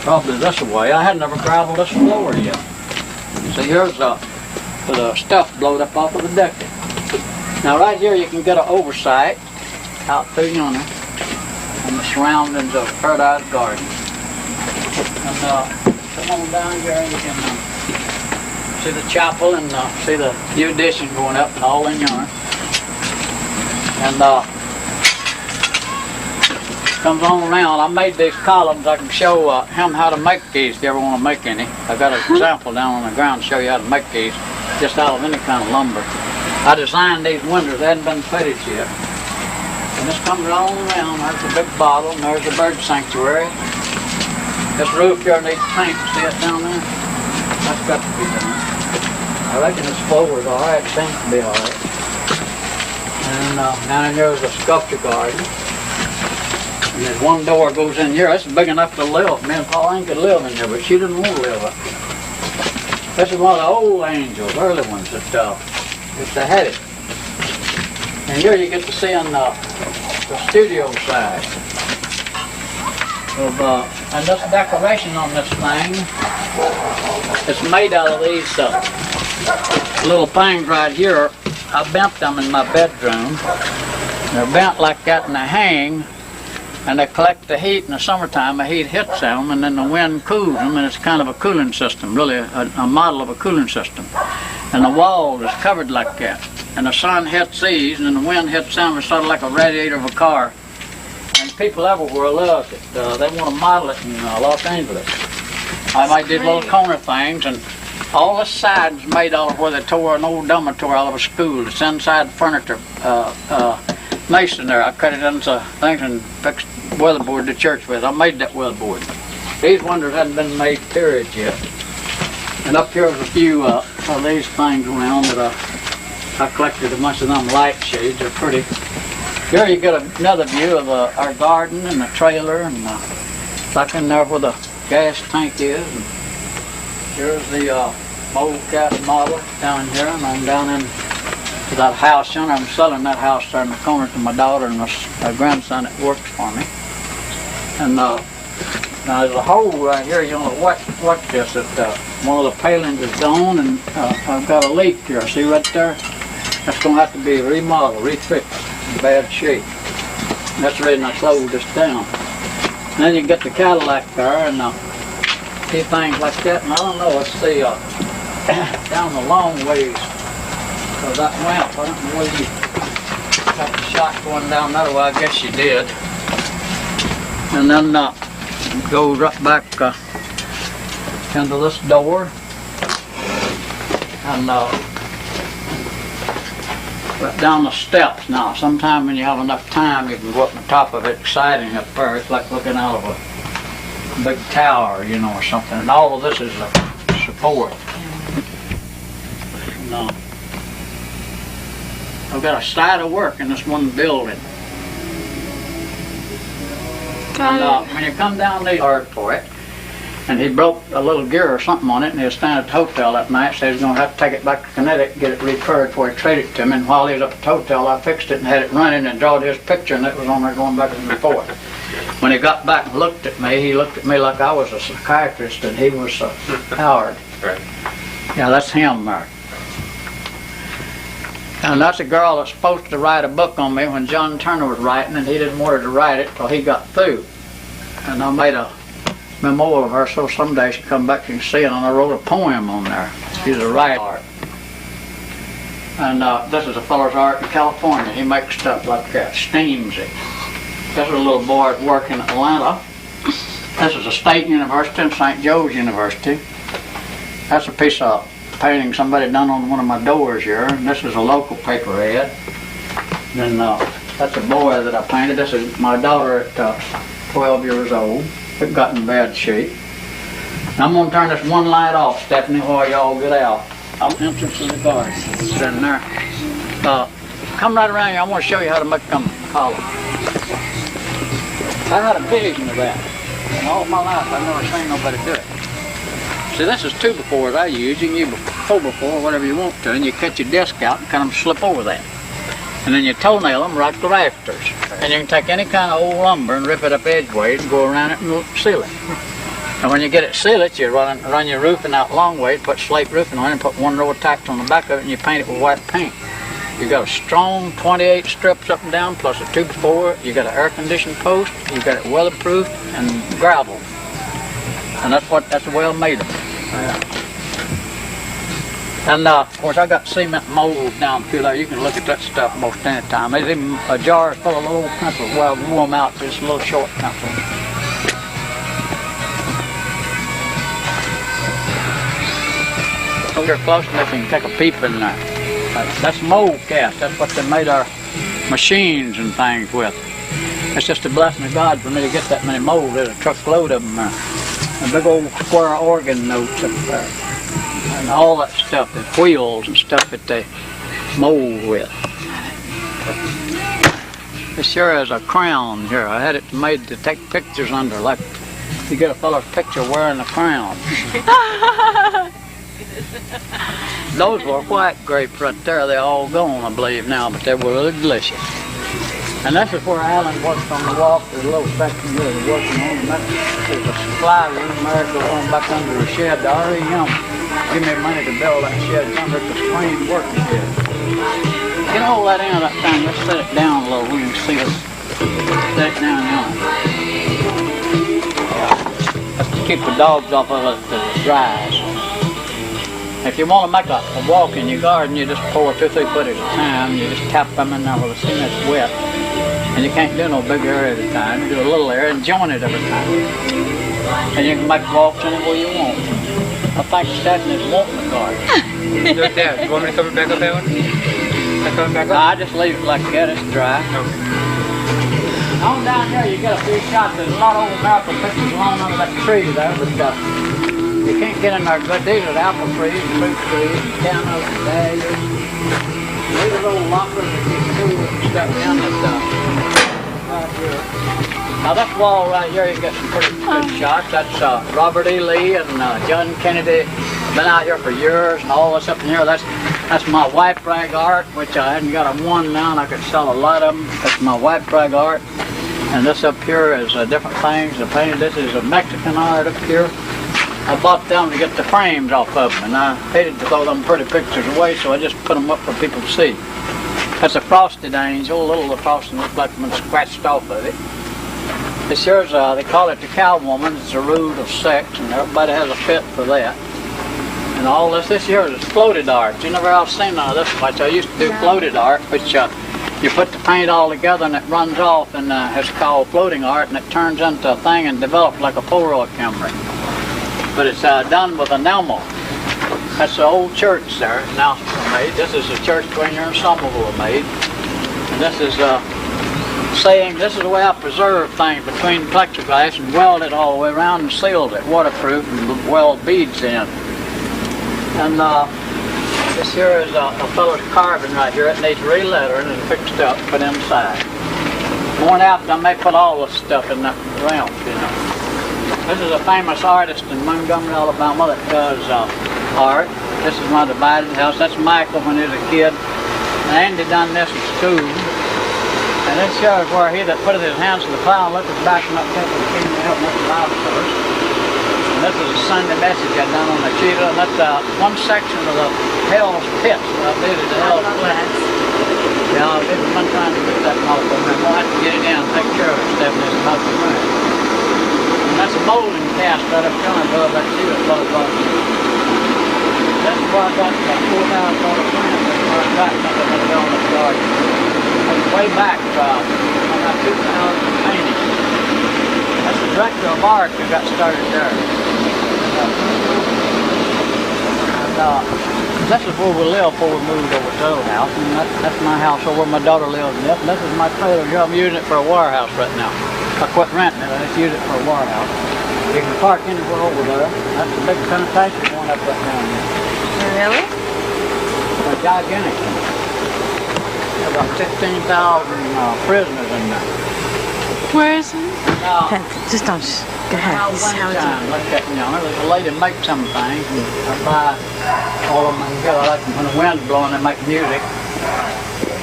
probably this way. I had never gravelled this floor yet. See, here's the stuff blowed up off of the deck. Now right here you can get an oversight out through yonder and the surroundings of Paradise Garden. And come on down here and you can see the chapel and see the new addition going up and all in yonder. And comes on around. I made these columns. I can show him how to make these if you ever want to make any. I've got an example down on the ground to show you how to make these just out of any kind of lumber. I designed these windows. They hadn't been fitted yet. And this comes all around. There's a big bottle, and there's a bird sanctuary. This roof here needs paint. See it down there? That's got to be done. I reckon this floor is all right. It seems to be all right. And down in here is a sculpture garden. And there's one door goes in here. It's big enough to live. Me and Pauline could live in there, but she didn't want to live up there. This is one of the old angels, early ones that they had it. And here you get to see on the studio side. And this decoration on this thing, it's made out of these little things right here. I bent them in my bedroom. They're bent like that and they hang, and they collect the heat in the summertime. The heat hits them and then the wind cools them, and it's kind of a cooling system, really a model of a cooling system. And the wall is covered like that. And the sun hits these and then the wind hits them. It's sort of like a radiator of a car. And people everywhere love it. They want to model it in Los Angeles. I made these little corner things, and all the sides made out of where they tore an old dormitory out of a school. It's inside furniture, mason there. I cut it into things and fixed weatherboard the church with. I made that weatherboard. These windows hadn't been made period yet. And up here is a few of these things around that I collected a bunch of them light shades. They're pretty. Here you get another view of our garden and the trailer, and back in there where the gas tank is. And here's the mold cast model down here, and I'm down in that house yonder. I'm selling that house there in the corner to my daughter and my grandson that works for me. And now there's a hole right here. You want to watch this. That one of the palings is gone, and I've got a leak here. See right there? That's going to have to be remodeled, refixed, in bad shape. That's the reason I closed this down. And then you get the Cadillac there, and see things like that. And I don't know. Let's see down the long ways of that ramp. I don't know whether you got the shot going down that way. I guess you did. And then goes right back into this door, and right down the steps. Now, sometime when you have enough time, you can go up on the top of it. Exciting up there. It's like looking out of a big tower, or something. And all of this is a support. No. I've got a side of work in this one building. And, when you come down, they hard for it. And he broke a little gear or something on it, and he was staying at the hotel that night, so he was going to have to take it back to Connecticut, get it repaired before he traded it to me. And while he was up at the hotel, I fixed it and had it running and drawed his picture, and it was on there going back and forth. When he got back and looked at me, he looked at me like I was a psychiatrist and he was Howard. Right. Yeah, that's him there. And that's a girl that's supposed to write a book on me when John Turner was writing, and he didn't want her to write it till he got through. And I made a memorial of her so someday she'll come back and see it, and I wrote a poem on there. She's a writer. And this is a fellow's art in California. He makes stuff like that, steams it. This is a little boy at work in Atlanta. This is a state university and St. Joe's University. That's a piece of painting somebody done on one of my doors here. And this is a local paper head. Then that's a boy that I painted. This is my daughter at 12 years old. It got in bad shape. Now I'm going to turn this one light off, Stephanie, while y'all get out. Entrance to the garden. It's in there. Come right around here. I want to show you how to make them collar. I had a vision of that. And all my life I've never seen nobody do it. See, this is 2x4s I use. You can use 4x4, whatever you want to, and you cut your disc out and kind of slip over that. And then you toenail them right to the rafters. And you can take any kind of old lumber and rip it up edgeways and go around it and seal it. And when you get it sealed, you run your roofing out long way, put slate roofing on it, and put one row of tacks on the back of it, and you paint it with white paint. You got a strong 28 strips up and down, plus a 2x4. You got an air-conditioned post. You got it weatherproof and gravel. And that's the way I made them. And of course, I got cement molds down through there. You can look at that stuff most any time. There's even a jar full of little pencils. Well, glue them out to just little short pencils. If you're close enough, you can take a peep in there. That's mold cast. That's what they made our machines and things with. It's just a blessing of God for me to get that many molds. There's a truckload of them there. A big old square organ notes up there. And all that stuff, the wheels and stuff that they mold with. This sure is a crown here. I had it made to take pictures under, like you get a fellow's picture wearing a crown. Those were white grapes right there. They're all gone, I believe, now, but they were really delicious. And this is where Alan worked on the walk. There's a little section here he's working on. And there's a supply room there. Go on back under the shed. The R.E.M. give me money to build that shed under the screen working shed. Get all that in that thing. Let's set it down a little. We can see it. Set it down now. That's to keep the dogs off of it till it dries. If you want to make a walk in your garden, you just pour 2 or 3 foot at a time. You just tap them in there with a cement's wet. And you can't do no big area at a time. You do a little area and join it every time. And you can make walks anywhere you want. I think Stephanie's wanting the garden. Do it there. You want me to cover it back up that one? Cover it back up? I just leave it like that. It's dry. Okay. On down here, you get a few shots. There's a lot of old apple pictures along under that tree there, but you can't get in there good. These are the apple trees, fruit trees, pianos, dahlias. These are little lockers that you can do and stuff down this stuff. Right here. Now this wall right here, you get some pretty good shots. That's Robert E. Lee and John Kennedy. Been out here for years, and all this up in here. That's my white rag art, which I hadn't got one now, and I could sell a lot of them. That's my white rag art. And this up here is different things. The painted. This is a Mexican art up here. I bought them to get the frames off of them, and I hated to throw them pretty pictures away, so I just put them up for people to see. That's a frosted angel. A little of the frosting looks like it's been scratched off of it. This here's, they call it the cow woman. It's a root of sex, and everybody has a fit for that. And all this here is floated art. You never have seen none of this much. I used to do floated art, which you put the paint all together and it runs off, and it's called floating art, and it turns into a thing and develops like a Polaroid camera. But it's done with enamel. That's the old church there. Now made. This is the church between here and Somerville made. And this is saying this is the way I preserve things between plexiglass and weld it all the way around and sealed it, waterproof, and weld beads in. And this here is a fellow's carving right here. It needs re-lettering and fixed up, put inside. Going after, I may put all this stuff in that realm, you know. This is a famous artist in Montgomery, Alabama that does art. This is my divided house. That's Michael when he was a kid. And Andy done this at school. And this shows where he that putteth his hands to the plow and looketh back and not taking the kingdom of heaven, that's the Bible verse. And this is a Sunday message I done on the cheetah, and that's one section of the Hell's Pits that I did at the Hell's Pits. Yeah, I've been trying to get that off of me. I'm going to have to get it down and take care of it, Stephanie. It's about to run. And that's a molding cast right up front above that cheetah above the That's where I got that $4,000 plant. That's where I got something in the building garden. That's way back on that 2000 painting. That's the director of art who got started there. And this is where we live before we moved over to the other house. And that's my house over where my daughter lives. And this is my trailer here. I'm using it for a warehouse right now. I quit renting it. I just use it for a warehouse. You can park anywhere over there. That's a big penitentiary going up right down there. Really? They're gigantic. There's about 15,000 prisoners in there. Where is it? Just don't. Go ahead. Look at me on it. There's a lady makes some things. And I buy all of them together. I like them when the wind's blowing. They make music.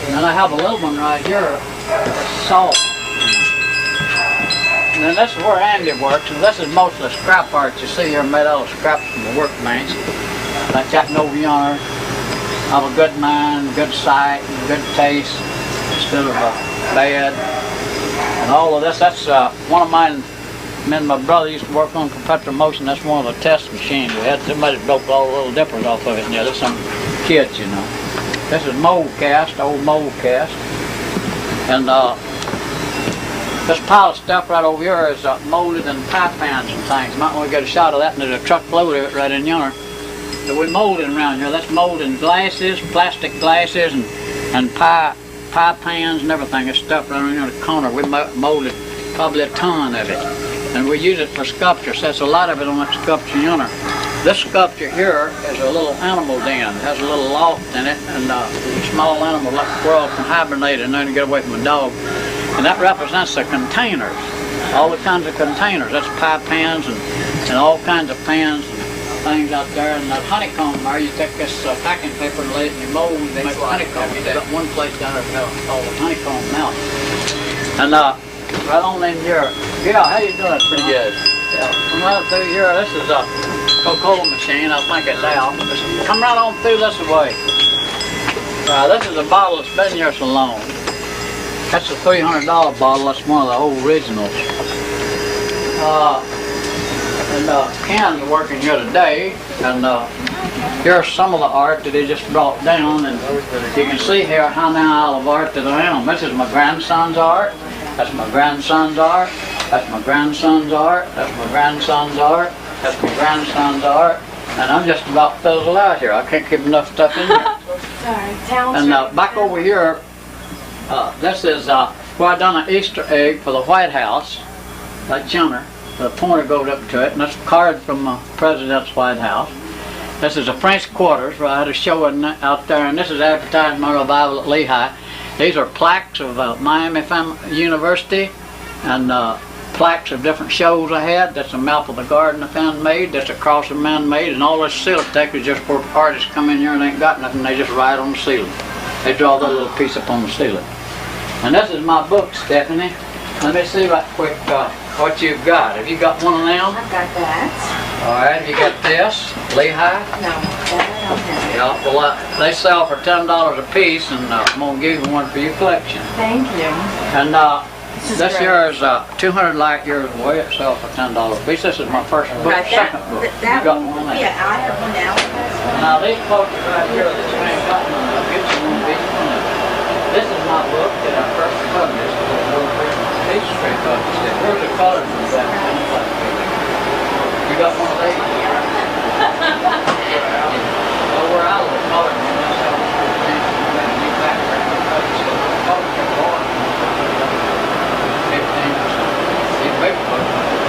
And then I have a little one right here. It's salt. And then this is where Andy works. And this is most of the scrap art you see here made out of scraps from the workbench. Like that over yonder. I have a good mind, good sight, and good taste instead of bad. And all of this, that's one of mine. Me and my brother used to work on perpetual motion. That's one of the test machines we had. Somebody broke all the little dippers off of it. And yeah, there's some kids, you know. This is mold cast, old mold cast. And this pile of stuff right over here is molded in pie pans and things. You might want to get a shot of that, and there's a truckload of it right in yonder. So we're molding around here. That's molding glasses, plastic glasses, and pie pans and everything. It's stuff right around the corner. We molded probably a ton of it. And we use it for sculpture. So that's a lot of it on that sculpture yonder. This sculpture here is a little animal den. It has a little loft in it, and a small animal like a squirrel can hibernate in there to get away from a dog. And that represents the containers. All the kinds of containers. That's pie pans and all kinds of pans and things out there. And that honeycomb there, you take this packing paper and lay it in your mold and they make honeycomb. You've got one place down there called the honeycomb mouth. And right on in here. Yeah, how you doing? Pretty good. Yeah. Come right through here. This is a Coca-Cola machine. I think it's out. Just come right on through this way. This is a bottle that's been here so long. That's a $300 bottle. That's one of the old originals. Ken's working here today, and here's some of the art that he just brought down, and you can see here how now of art that I am. This is my grandson's art. That's my grandson's art. That's my grandson's art. That's my grandson's art. That's my grandson's art. And I'm just about fizzled out here. I can't keep enough stuff in here. Sorry, and back over here, this is where I done an Easter egg for the White House, like yonder. The pointer goes up to it, and that's a card from the President's White House. This is the French Quarters, where I had a show out there, and this is advertising my revival at Lehigh. These are plaques of Miami University, and plaques of different shows I had. That's a map of the garden I found made. That's a cross of man made, and all this Celotex is just where artists come in here and ain't got nothing. They just write on the ceiling. They draw that little piece up on the ceiling. And this is my book, Stephanie. Let me see right quick what you've got. Have you got one of them? I've got that. All right. Have you got this? Lehigh? No, that I don't have. Yeah. Well, they sell for $10 a piece, and I'm gonna give you one for your collection. Thank you. And this here is 200 light years away. It sells for $10 a piece. This is my first book, Right, second book. That you got one, one of yeah, I have one now. Now these folks right here that you ain't got none, I'll get you one of each one of them. This is my book that I first published. These straight published it. Where's the color from that? You got one of these? Well, where I live, color from this house. New background. Published it for 15%. These big books.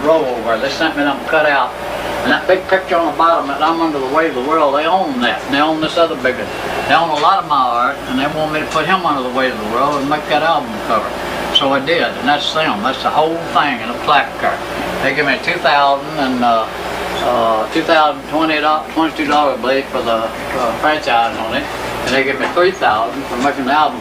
roll over. They sent me them cut out. And that big picture on the bottom, that I'm Under the Weight of the World, they own that. And they own this other big one. They own a lot of my art, and they want me to put him under the weight of the world and make that album cover. So I did, and that's them. That's the whole thing in a plaque card. They give me $2,000 and $22, I believe, for the franchise on it. And they give me $3,000 for making the album.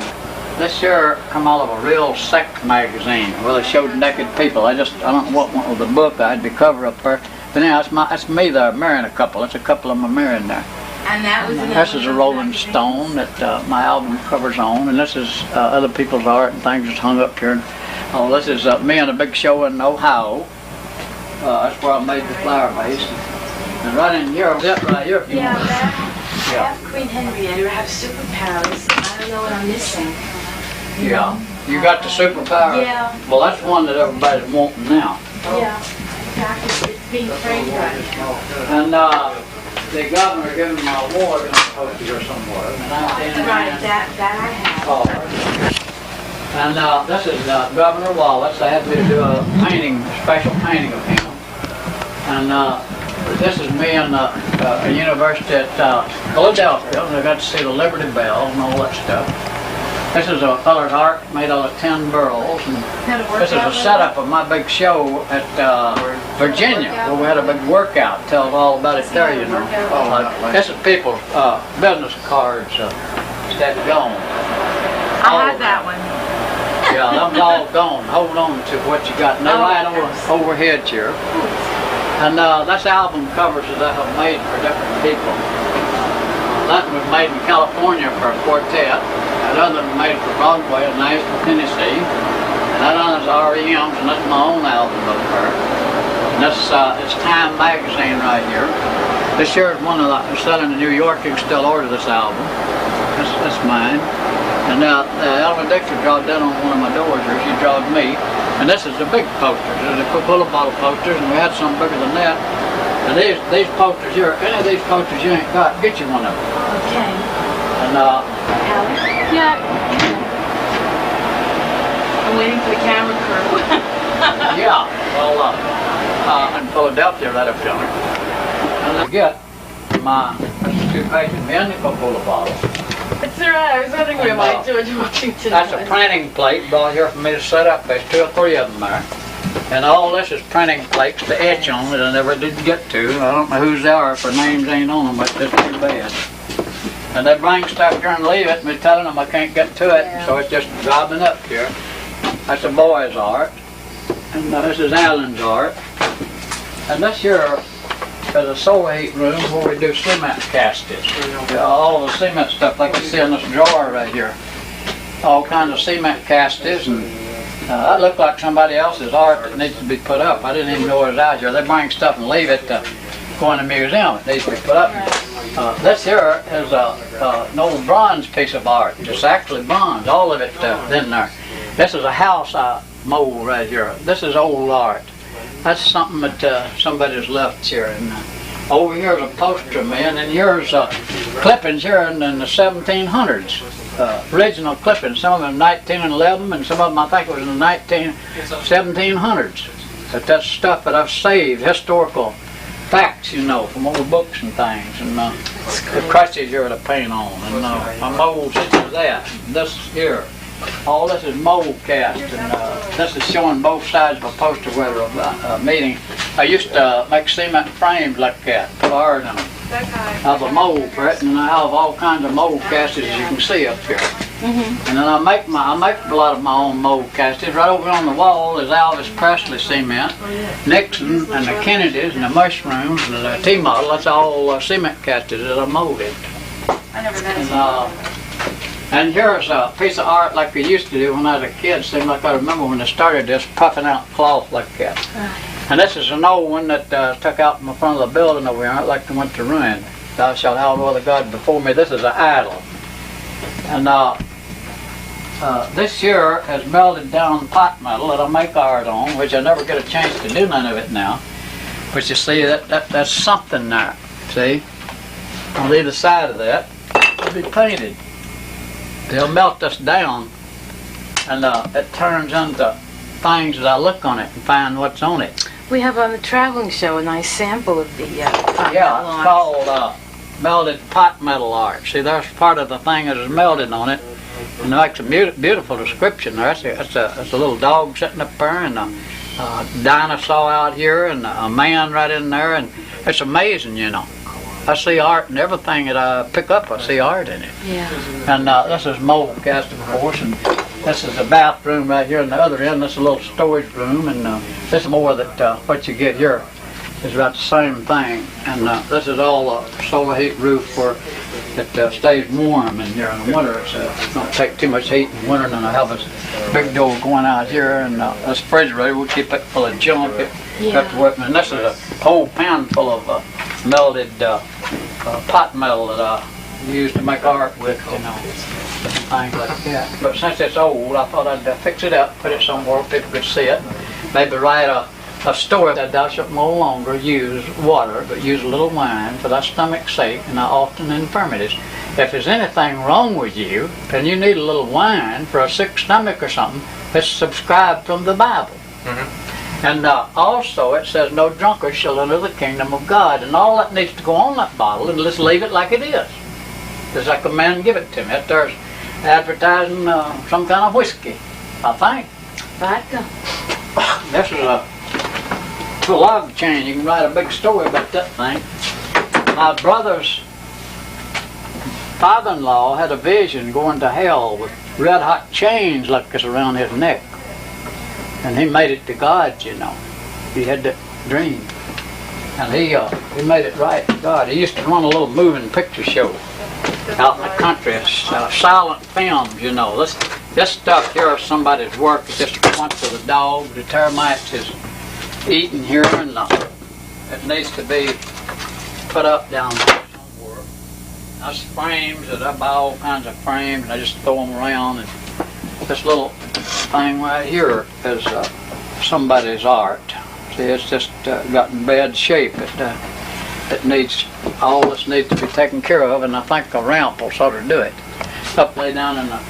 This year come out of a real sex magazine where they showed naked people. I don't know what went with the book. I had the cover up there. But anyhow, that's me there marrying a couple. That's a couple of them marrying there. And that was This is a Rolling Stone that my album covers on, and this is other people's art and things that's hung up here. Oh, this is me on a big show in Ohio. That's where I made the flower vase. And right in here, right here. Yeah, that Queen Henrietta have superpowers. I don't know what I'm missing. Yeah. You got the superpower? Yeah. Well, that's one that everybody's wanting now. Yeah. It's being framed right now. And the governor gave me my award on the poster here somewhere. Right, that I have. Oh. And this is Governor Wallace. They had me to do a painting, a special painting of him. And this is me in a university at Philadelphia. And I got to see the Liberty Bell and all that stuff. This is a fellow's art made out of 10 burls. And this is a setup of my big show at Virginia, where we had a big workout. Tells all about it there, you know. This is people's business cards that gone. I had that one. Yeah, them's all gone. Hold on to what you got. And they're right overhead here. And that's album covers that I have made for different people. That one was made in California for a quartet. That other one made for Broadway in Nashville, Tennessee. And that other is R.E.M, and that's my own album up there. And that's it's Time magazine right here. This year is one of the selling in New York. You can still order this album. That's mine. And now Elvin Dixon drawed that on one of my doors here. She drawed me. And this is the big posters. There's the Coca-Cola bottle posters, and we had some bigger than that. And these posters here, any of these posters you ain't got, get you one of them. Okay. And Yeah. I'm waiting for the camera crew. yeah, well, in Philadelphia, right up there. And I get my 2 pages in the Coca-Cola bottle. It's alright, I was wondering where my George Washington That's a printing plate brought here for me to set up. There's 2 or 3 of them there. And all this is printing plates to etch on that I never did get to. I don't know whose they are if their names ain't on them, but that's too bad. And they bring stuff here and leave it, and we're telling them I can't get to it, so it's just gobbing up here. That's a boy's art. And this is Alan's art. And this here is a solar heat room where we do cement castings. All the cement stuff like you see in this drawer right here. All kinds of cement castings, and that looked like somebody else's art that needs to be put up. I didn't even know it was out here. They bring stuff and leave it to go in the museum. It needs to be put up. This here is an old bronze piece of art. It's actually bronze, all of it in there. This is a house I mold right here. This is old art. That's something that somebody's left here. And over here is a poster of me, and then here's clippings here in the 1700s. Original clippings, some of them 1911, and some of them I think it was in the 1700s. But that's stuff that I've saved, historical facts, you know, from old books and things, and the crutches here to paint on, and my molds such as that. This here, all this is mold cast, and this is showing both sides of a poster where a meeting. I used to make cement frames like that, put art in them. I have a mold for it, and I have all kinds of mold castings as you can see up here. And then I make a lot of my own mold castings. Right over on the wall is Elvis Presley cement, Nixon and the Kennedys and the mushrooms and the T-model. That's all cement castings that I molded. I never met And here's a piece of art like we used to do when I was a kid. Seemed like I remember when they started this, puffing out cloth like that. And this is an old one that stuck out in the front of the building over here, like they went to ruin. Thou shalt have no other God before me. This is an idol. And this here is melted down pot metal that I make art on, which I never get a chance to do none of it now. But you see, that's something there. See? On either side of that, it'll be painted. They'll melt this down, and it turns into things that I look on it and find what's on it. We have on the traveling show a nice sample of the pot Yeah, metal it's art. called melted pot metal art. See, there's part of the thing that is melted on it, and it makes a beautiful description there. That's a little dog sitting up there, and a dinosaur out here, and a man right in there, and it's amazing, you know. I see art in everything that I pick up. I see art in it. Yeah. And this is mold cast, of course, and this is the bathroom right here on the other end. This is a little storage room, and this is more that what you get here is about the same thing. And this is all a solar heat roof for it stays warm in here in the winter. It don't take too much heat in winter. And then I have this big door going out here, and this refrigerator we keep it full of junk. Got to work. And this is a whole pan full of melted pot metal that I use to make art with, you know, things like that. But since it's old, I thought I'd fix it up, put it somewhere where people could see it. Maybe write a story that I should no longer use water, but use a little wine for thy stomach's sake and thy often infirmities. If there's anything wrong with you, and you need a little wine for a sick stomach or something, it's subscribed from the Bible. And also it says, no drunkard shall enter the kingdom of God. And all that needs to go on that bottle, and let's leave it like it is. Just like a man give it to me. If there's advertising some kind of whiskey, I think. Vodka. This is a log chain. You can write a big story about that thing. My brother's father-in-law had a vision going to hell with red hot chains like this around his neck. And he made it to God, you know. He had that dream. And he made it right to God. He used to run a little moving picture show out in the country. Silent films, you know. This stuff here is somebody's work. It's just a bunch of the dog. The termites is eating here, and it needs to be put up down there somewhere. That's frames that I buy all kinds of frames, and I just throw them around. And this little thing right here is somebody's art. See, it's just got in bad shape. It needs, all this needs to be taken care of, and I think a ramp will sort of do it. Up lay down in the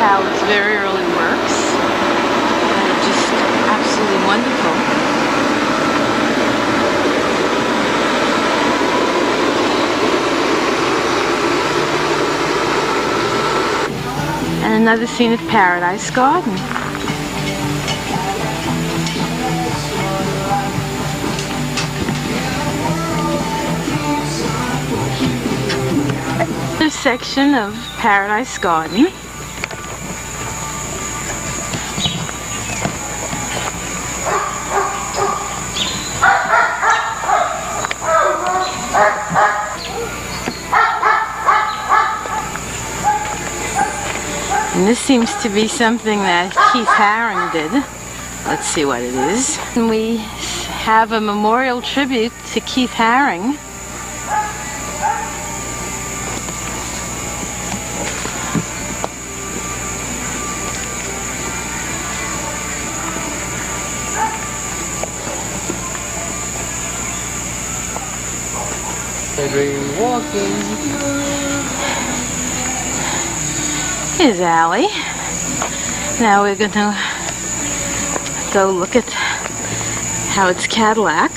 Howard's very early works that are just absolutely wonderful. And another scene at Paradise Garden. This section of Paradise Garden. And this seems to be something that Keith Haring did. Let's see what it is. And we have a memorial tribute to Keith Haring. Here's Allie. Now we're going to go look at Howard's Cadillac.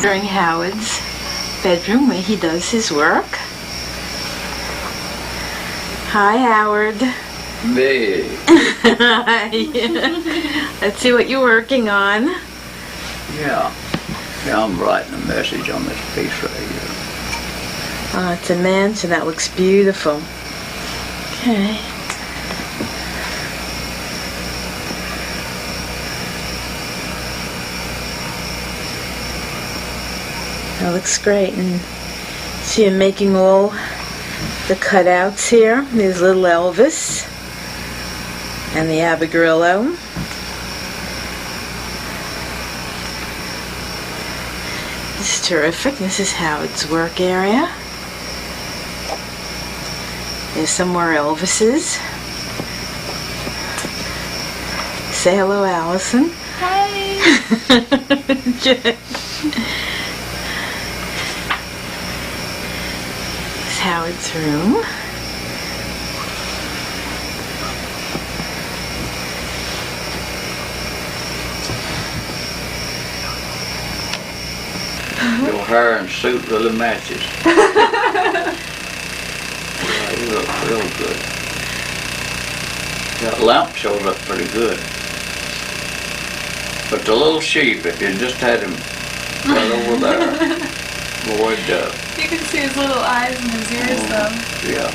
During Howard's bedroom where he does his work. Hi, Howard. Big. Let's see what you're working on. Yeah. Yeah, I'm writing a message on this piece right here. Oh, it's a mansion. That looks beautiful. Okay. That looks great. And see, I'm making all the cutouts here. There's little Elvis and the Abigrillo. This is terrific. This is Howard's work area. There's some more Elvises. Say hello, Allison. Hey! It's Howard's room. Your hair and suit really matches. Yeah, you look real good. That lamp shows up pretty good. But the little sheep, if you just had him right over there, boy, You can see his little eyes and his ears, though. yeah.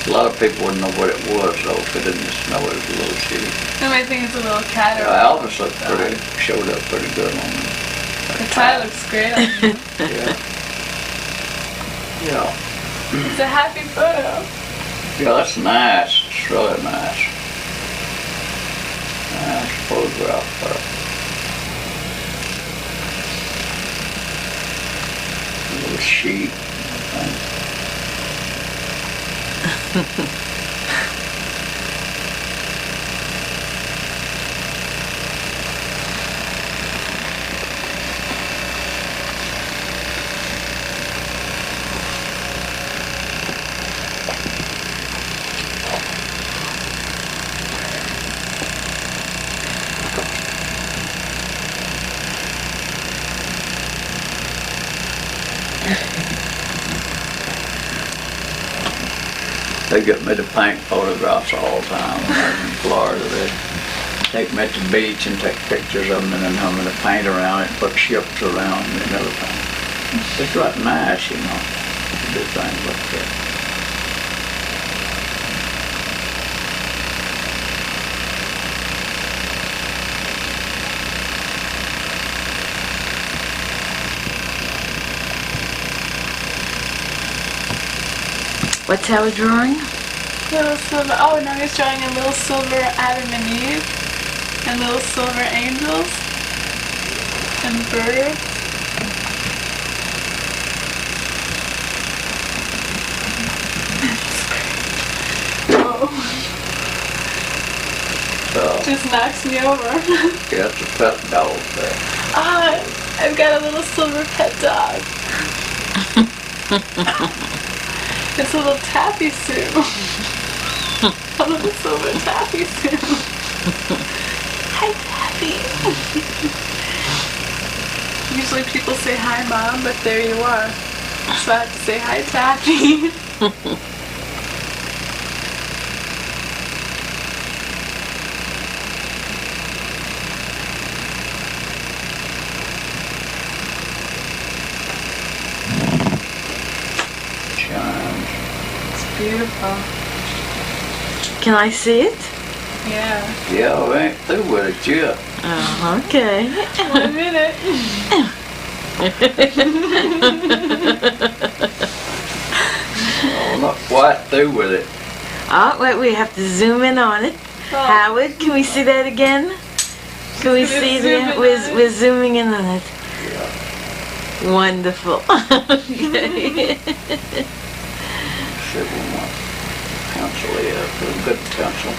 A lot of people wouldn't know what it was, though, if they didn't just know it was a little sheep. They might think it's a little cat or Yeah, Elvis looked pretty, showed up pretty good on me. the tie looks great on you. Yeah. Yeah. It's a happy photo. Yeah, that's nice. It's really nice. Nice photograph there. A little sheep. They get me to paint photographs all the time. When I was in Florida, they take me to the beach and take pictures of them and then have me to paint around it, put ships around me and everything. It's right nice, you know, to do things like that. What's Howard drawing? Little silver. Oh, now he's drawing a little silver Adam and Eve, and little silver angels, and birds. Oh, So, just knocks me over. yeah, it's a pet dog there. Ah, I've got a little silver pet dog. It's a little Taffy Sue. A little silver Taffy Sue. Hi, Taffy. Usually people say hi, Mom, but there you are. So I have to say hi, Taffy. Beautiful. Can I see it? Yeah. Yeah, we ain't through with it yet. Oh, okay. 1 minute. Oh, not quite through with it. Oh, wait, we have to zoom in on it. Oh. Howard, can we see that again? Can we see it again? We're zooming in on it. Yeah. Wonderful. Okay. See if we want pencil here, a good pencil.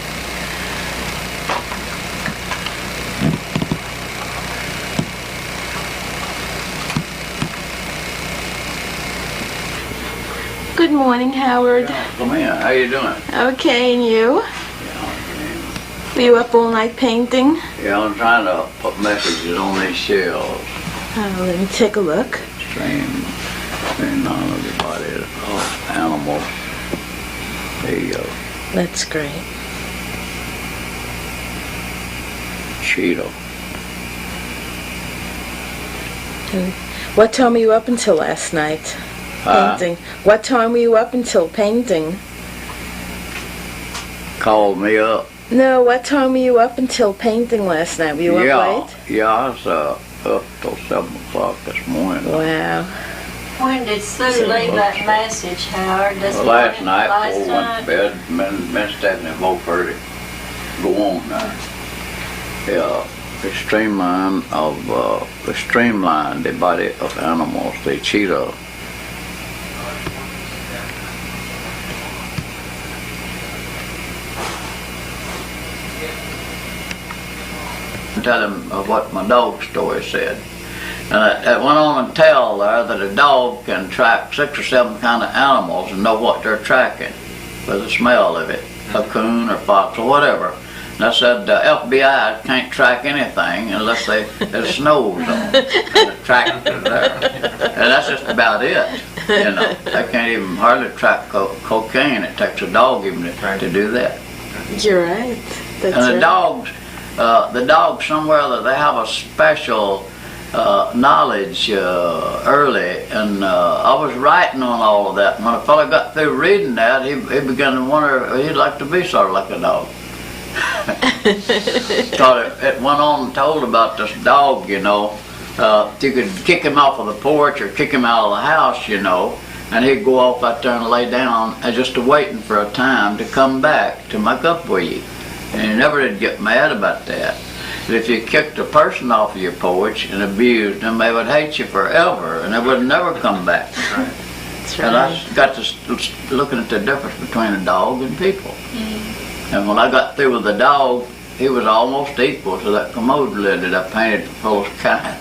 Good morning, Howard. Yeah, come in, how you doing? Okay, and you? Yeah, Were you up all night painting? yeah, I'm trying to put messages on these shells. Let me take a look. Stream on everybody, all animals. There you go. That's great. cheetah. What time were you up until last night? Painting. What time were you up until painting? Called me up. No, what time were you up until painting last night? Were you up late? Yeah, I was up till 7 o'clock this morning. Wow. When did Sue leave that message, Howard? Last night, before we went to bed, me and Stephanie both heard it go on now. Yeah, the streamline the body of animals, the cheetah. Tell him what my dog story said. And it went on to tell there that a dog can track 6 or 7 kind of animals and know what they're tracking by the smell of it, a coon or fox or whatever. And I said the FBI can't track anything unless there's snows on them and the track is there. And that's just about it. You know, they can't even hardly track cocaine. It takes a dog even to do that. You're right. That's and the right. dogs somewhere that they have a special knowledge early, and I was writing on all of that. And when a fellow got through reading that, he began to wonder he'd like to be sort of like a dog. Because it went on and told about this dog, you know. You could kick him off of the porch or kick him out of the house, you know, and he'd go off out there and lay down and just waiting for a time to come back to make up with you. And he never did get mad about that. But if you kicked a person off of your porch and abused them, they would hate you forever and they would never come back. That's right. And I got to looking at the difference between a dog and people. And when I got through with the dog, he was almost equal to that commode lid that I painted full of kind.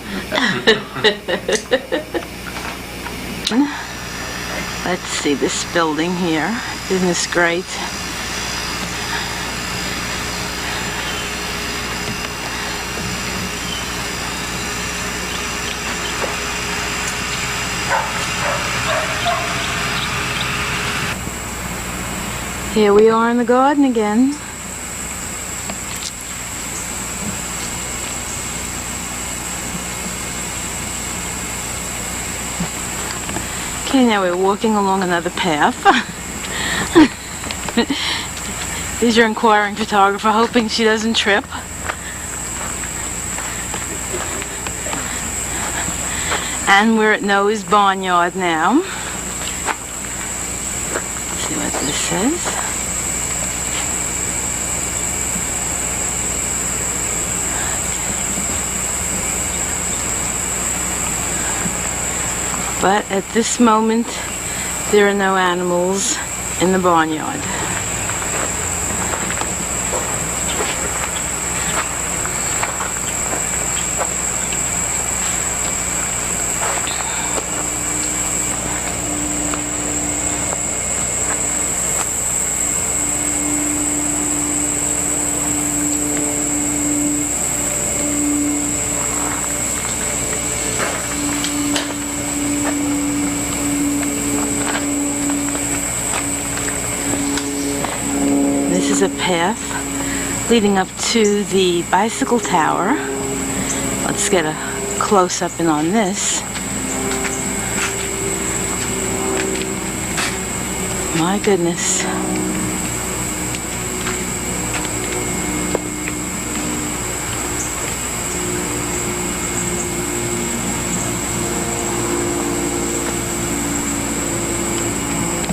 Let's see this building here. Isn't this great? Here we are in the garden again. Okay, now we're walking along another path. There's your inquiring photographer, hoping she doesn't trip. And we're at Noah's barnyard now. Let's see what this says. But at this moment, there are no animals in the barnyard. This is a path leading up to the bicycle tower. Let's get a close-up in on this. My goodness.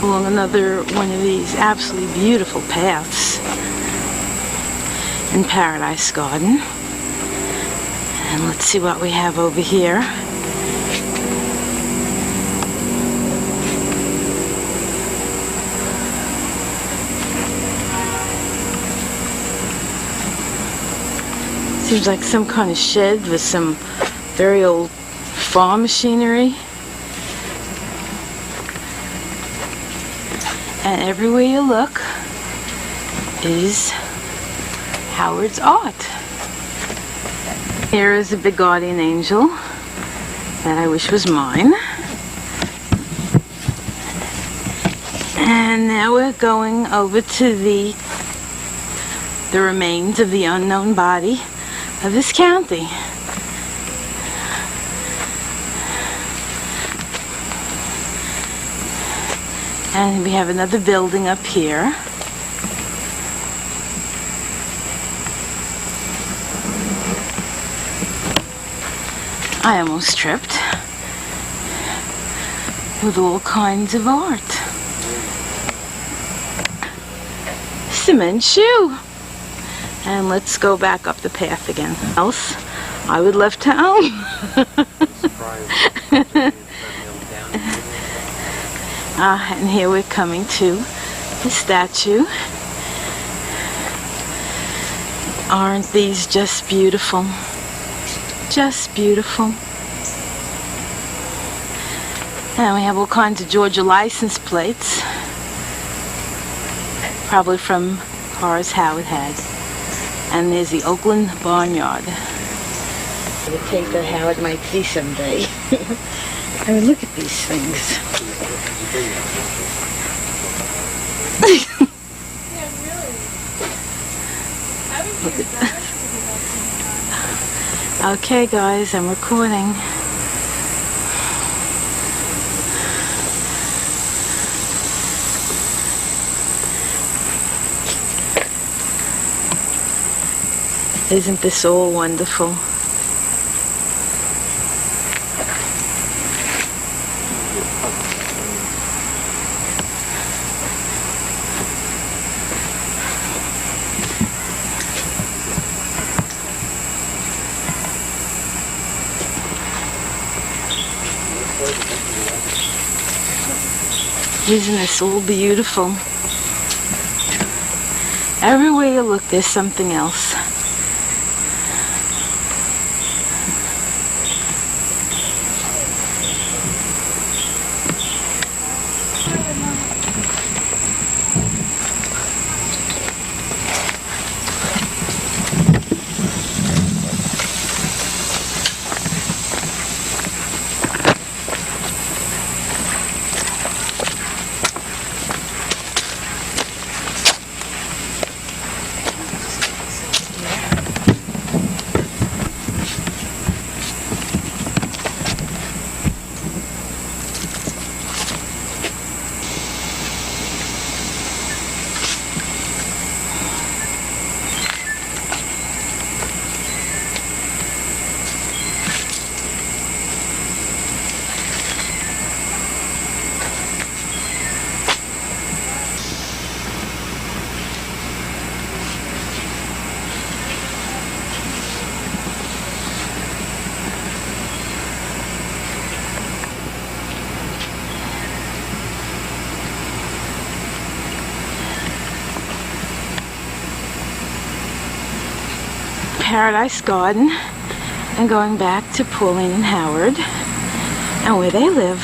Along another one of these absolutely beautiful paths in Paradise Garden. And let's see what we have over here. Seems like some kind of shed with some very old farm machinery. And everywhere you look is Howard's art. Here is a big guardian angel that I wish was mine. And now we're going over to the remains of the unknown body of this county. And we have another building up here. I almost tripped. With all kinds of art. Cement shoe. And let's go back up the path again. Else, I would left town. And here we're coming to the statue. Aren't these just beautiful? Just beautiful. And we have all kinds of Georgia license plates. Probably from cars Howard had. And there's the Oakland Barnyard. The tape that Howard might see someday. I mean, look at these things. Okay, guys, I'm recording. Isn't this all wonderful? Isn't this all beautiful? Everywhere you look, there's something else. Paradise Garden and going back to Pauline and Howard and where they live.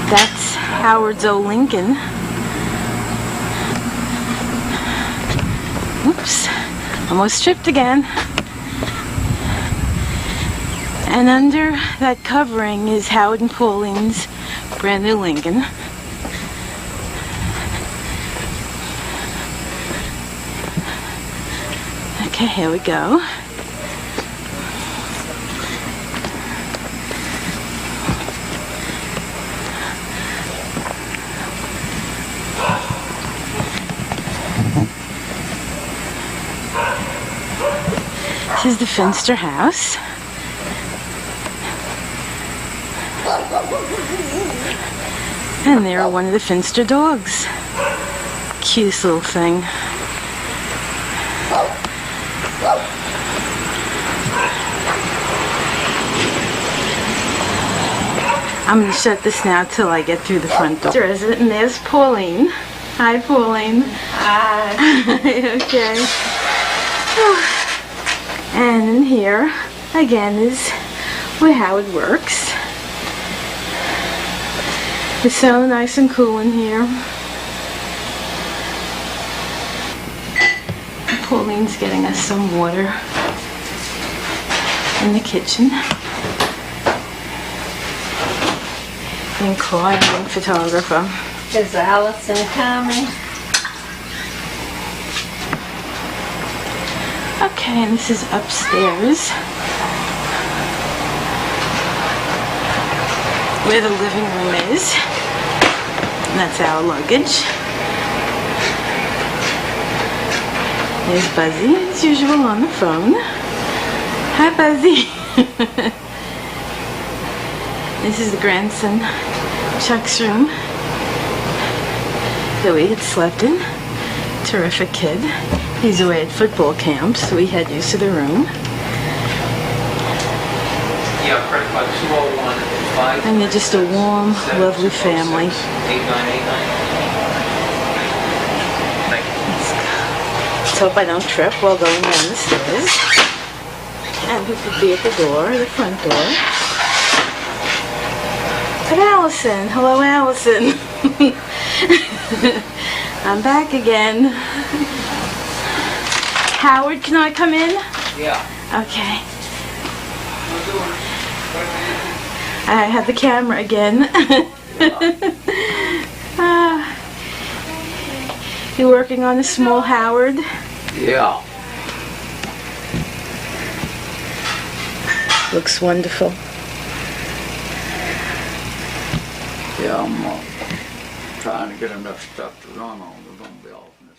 That's Howard's old Lincoln. Oops, almost tripped again. And under that covering is Howard and Pauline's brand new Lincoln. Okay, here we go. This is the Finster house. And they're one of the Finster dogs. Cutest little thing. I'm going to shut this now till I get through the front door. And there's Pauline. Hi, Pauline. Hi. Okay. And in here, again, is where Howard works. It's so nice and cool in here. Pauline's getting us some water in the kitchen. inquiring photographer. Is Allison coming? Okay, and this is upstairs, where the living room is. And that's our luggage. There's Buzzy, as usual, on the phone. Hi, Buzzy. This is the grandson, Chuck's room that we had slept in. Terrific kid. He's away at football camp, so we had use of the room. Yeah, credit card 201-5. And they're just a warm, lovely family. 8989. Thank you. Let's hope I don't trip while going down the stairs. And who could be at the door, the front door? But Allison. Hello, Allison. I'm back again. Howard, can I come in? Yeah. Okay. I have the camera again. You working on a small Howard? Yeah. Looks wonderful. Yeah, I'm trying to get enough stuff to run on. We're going to be off in this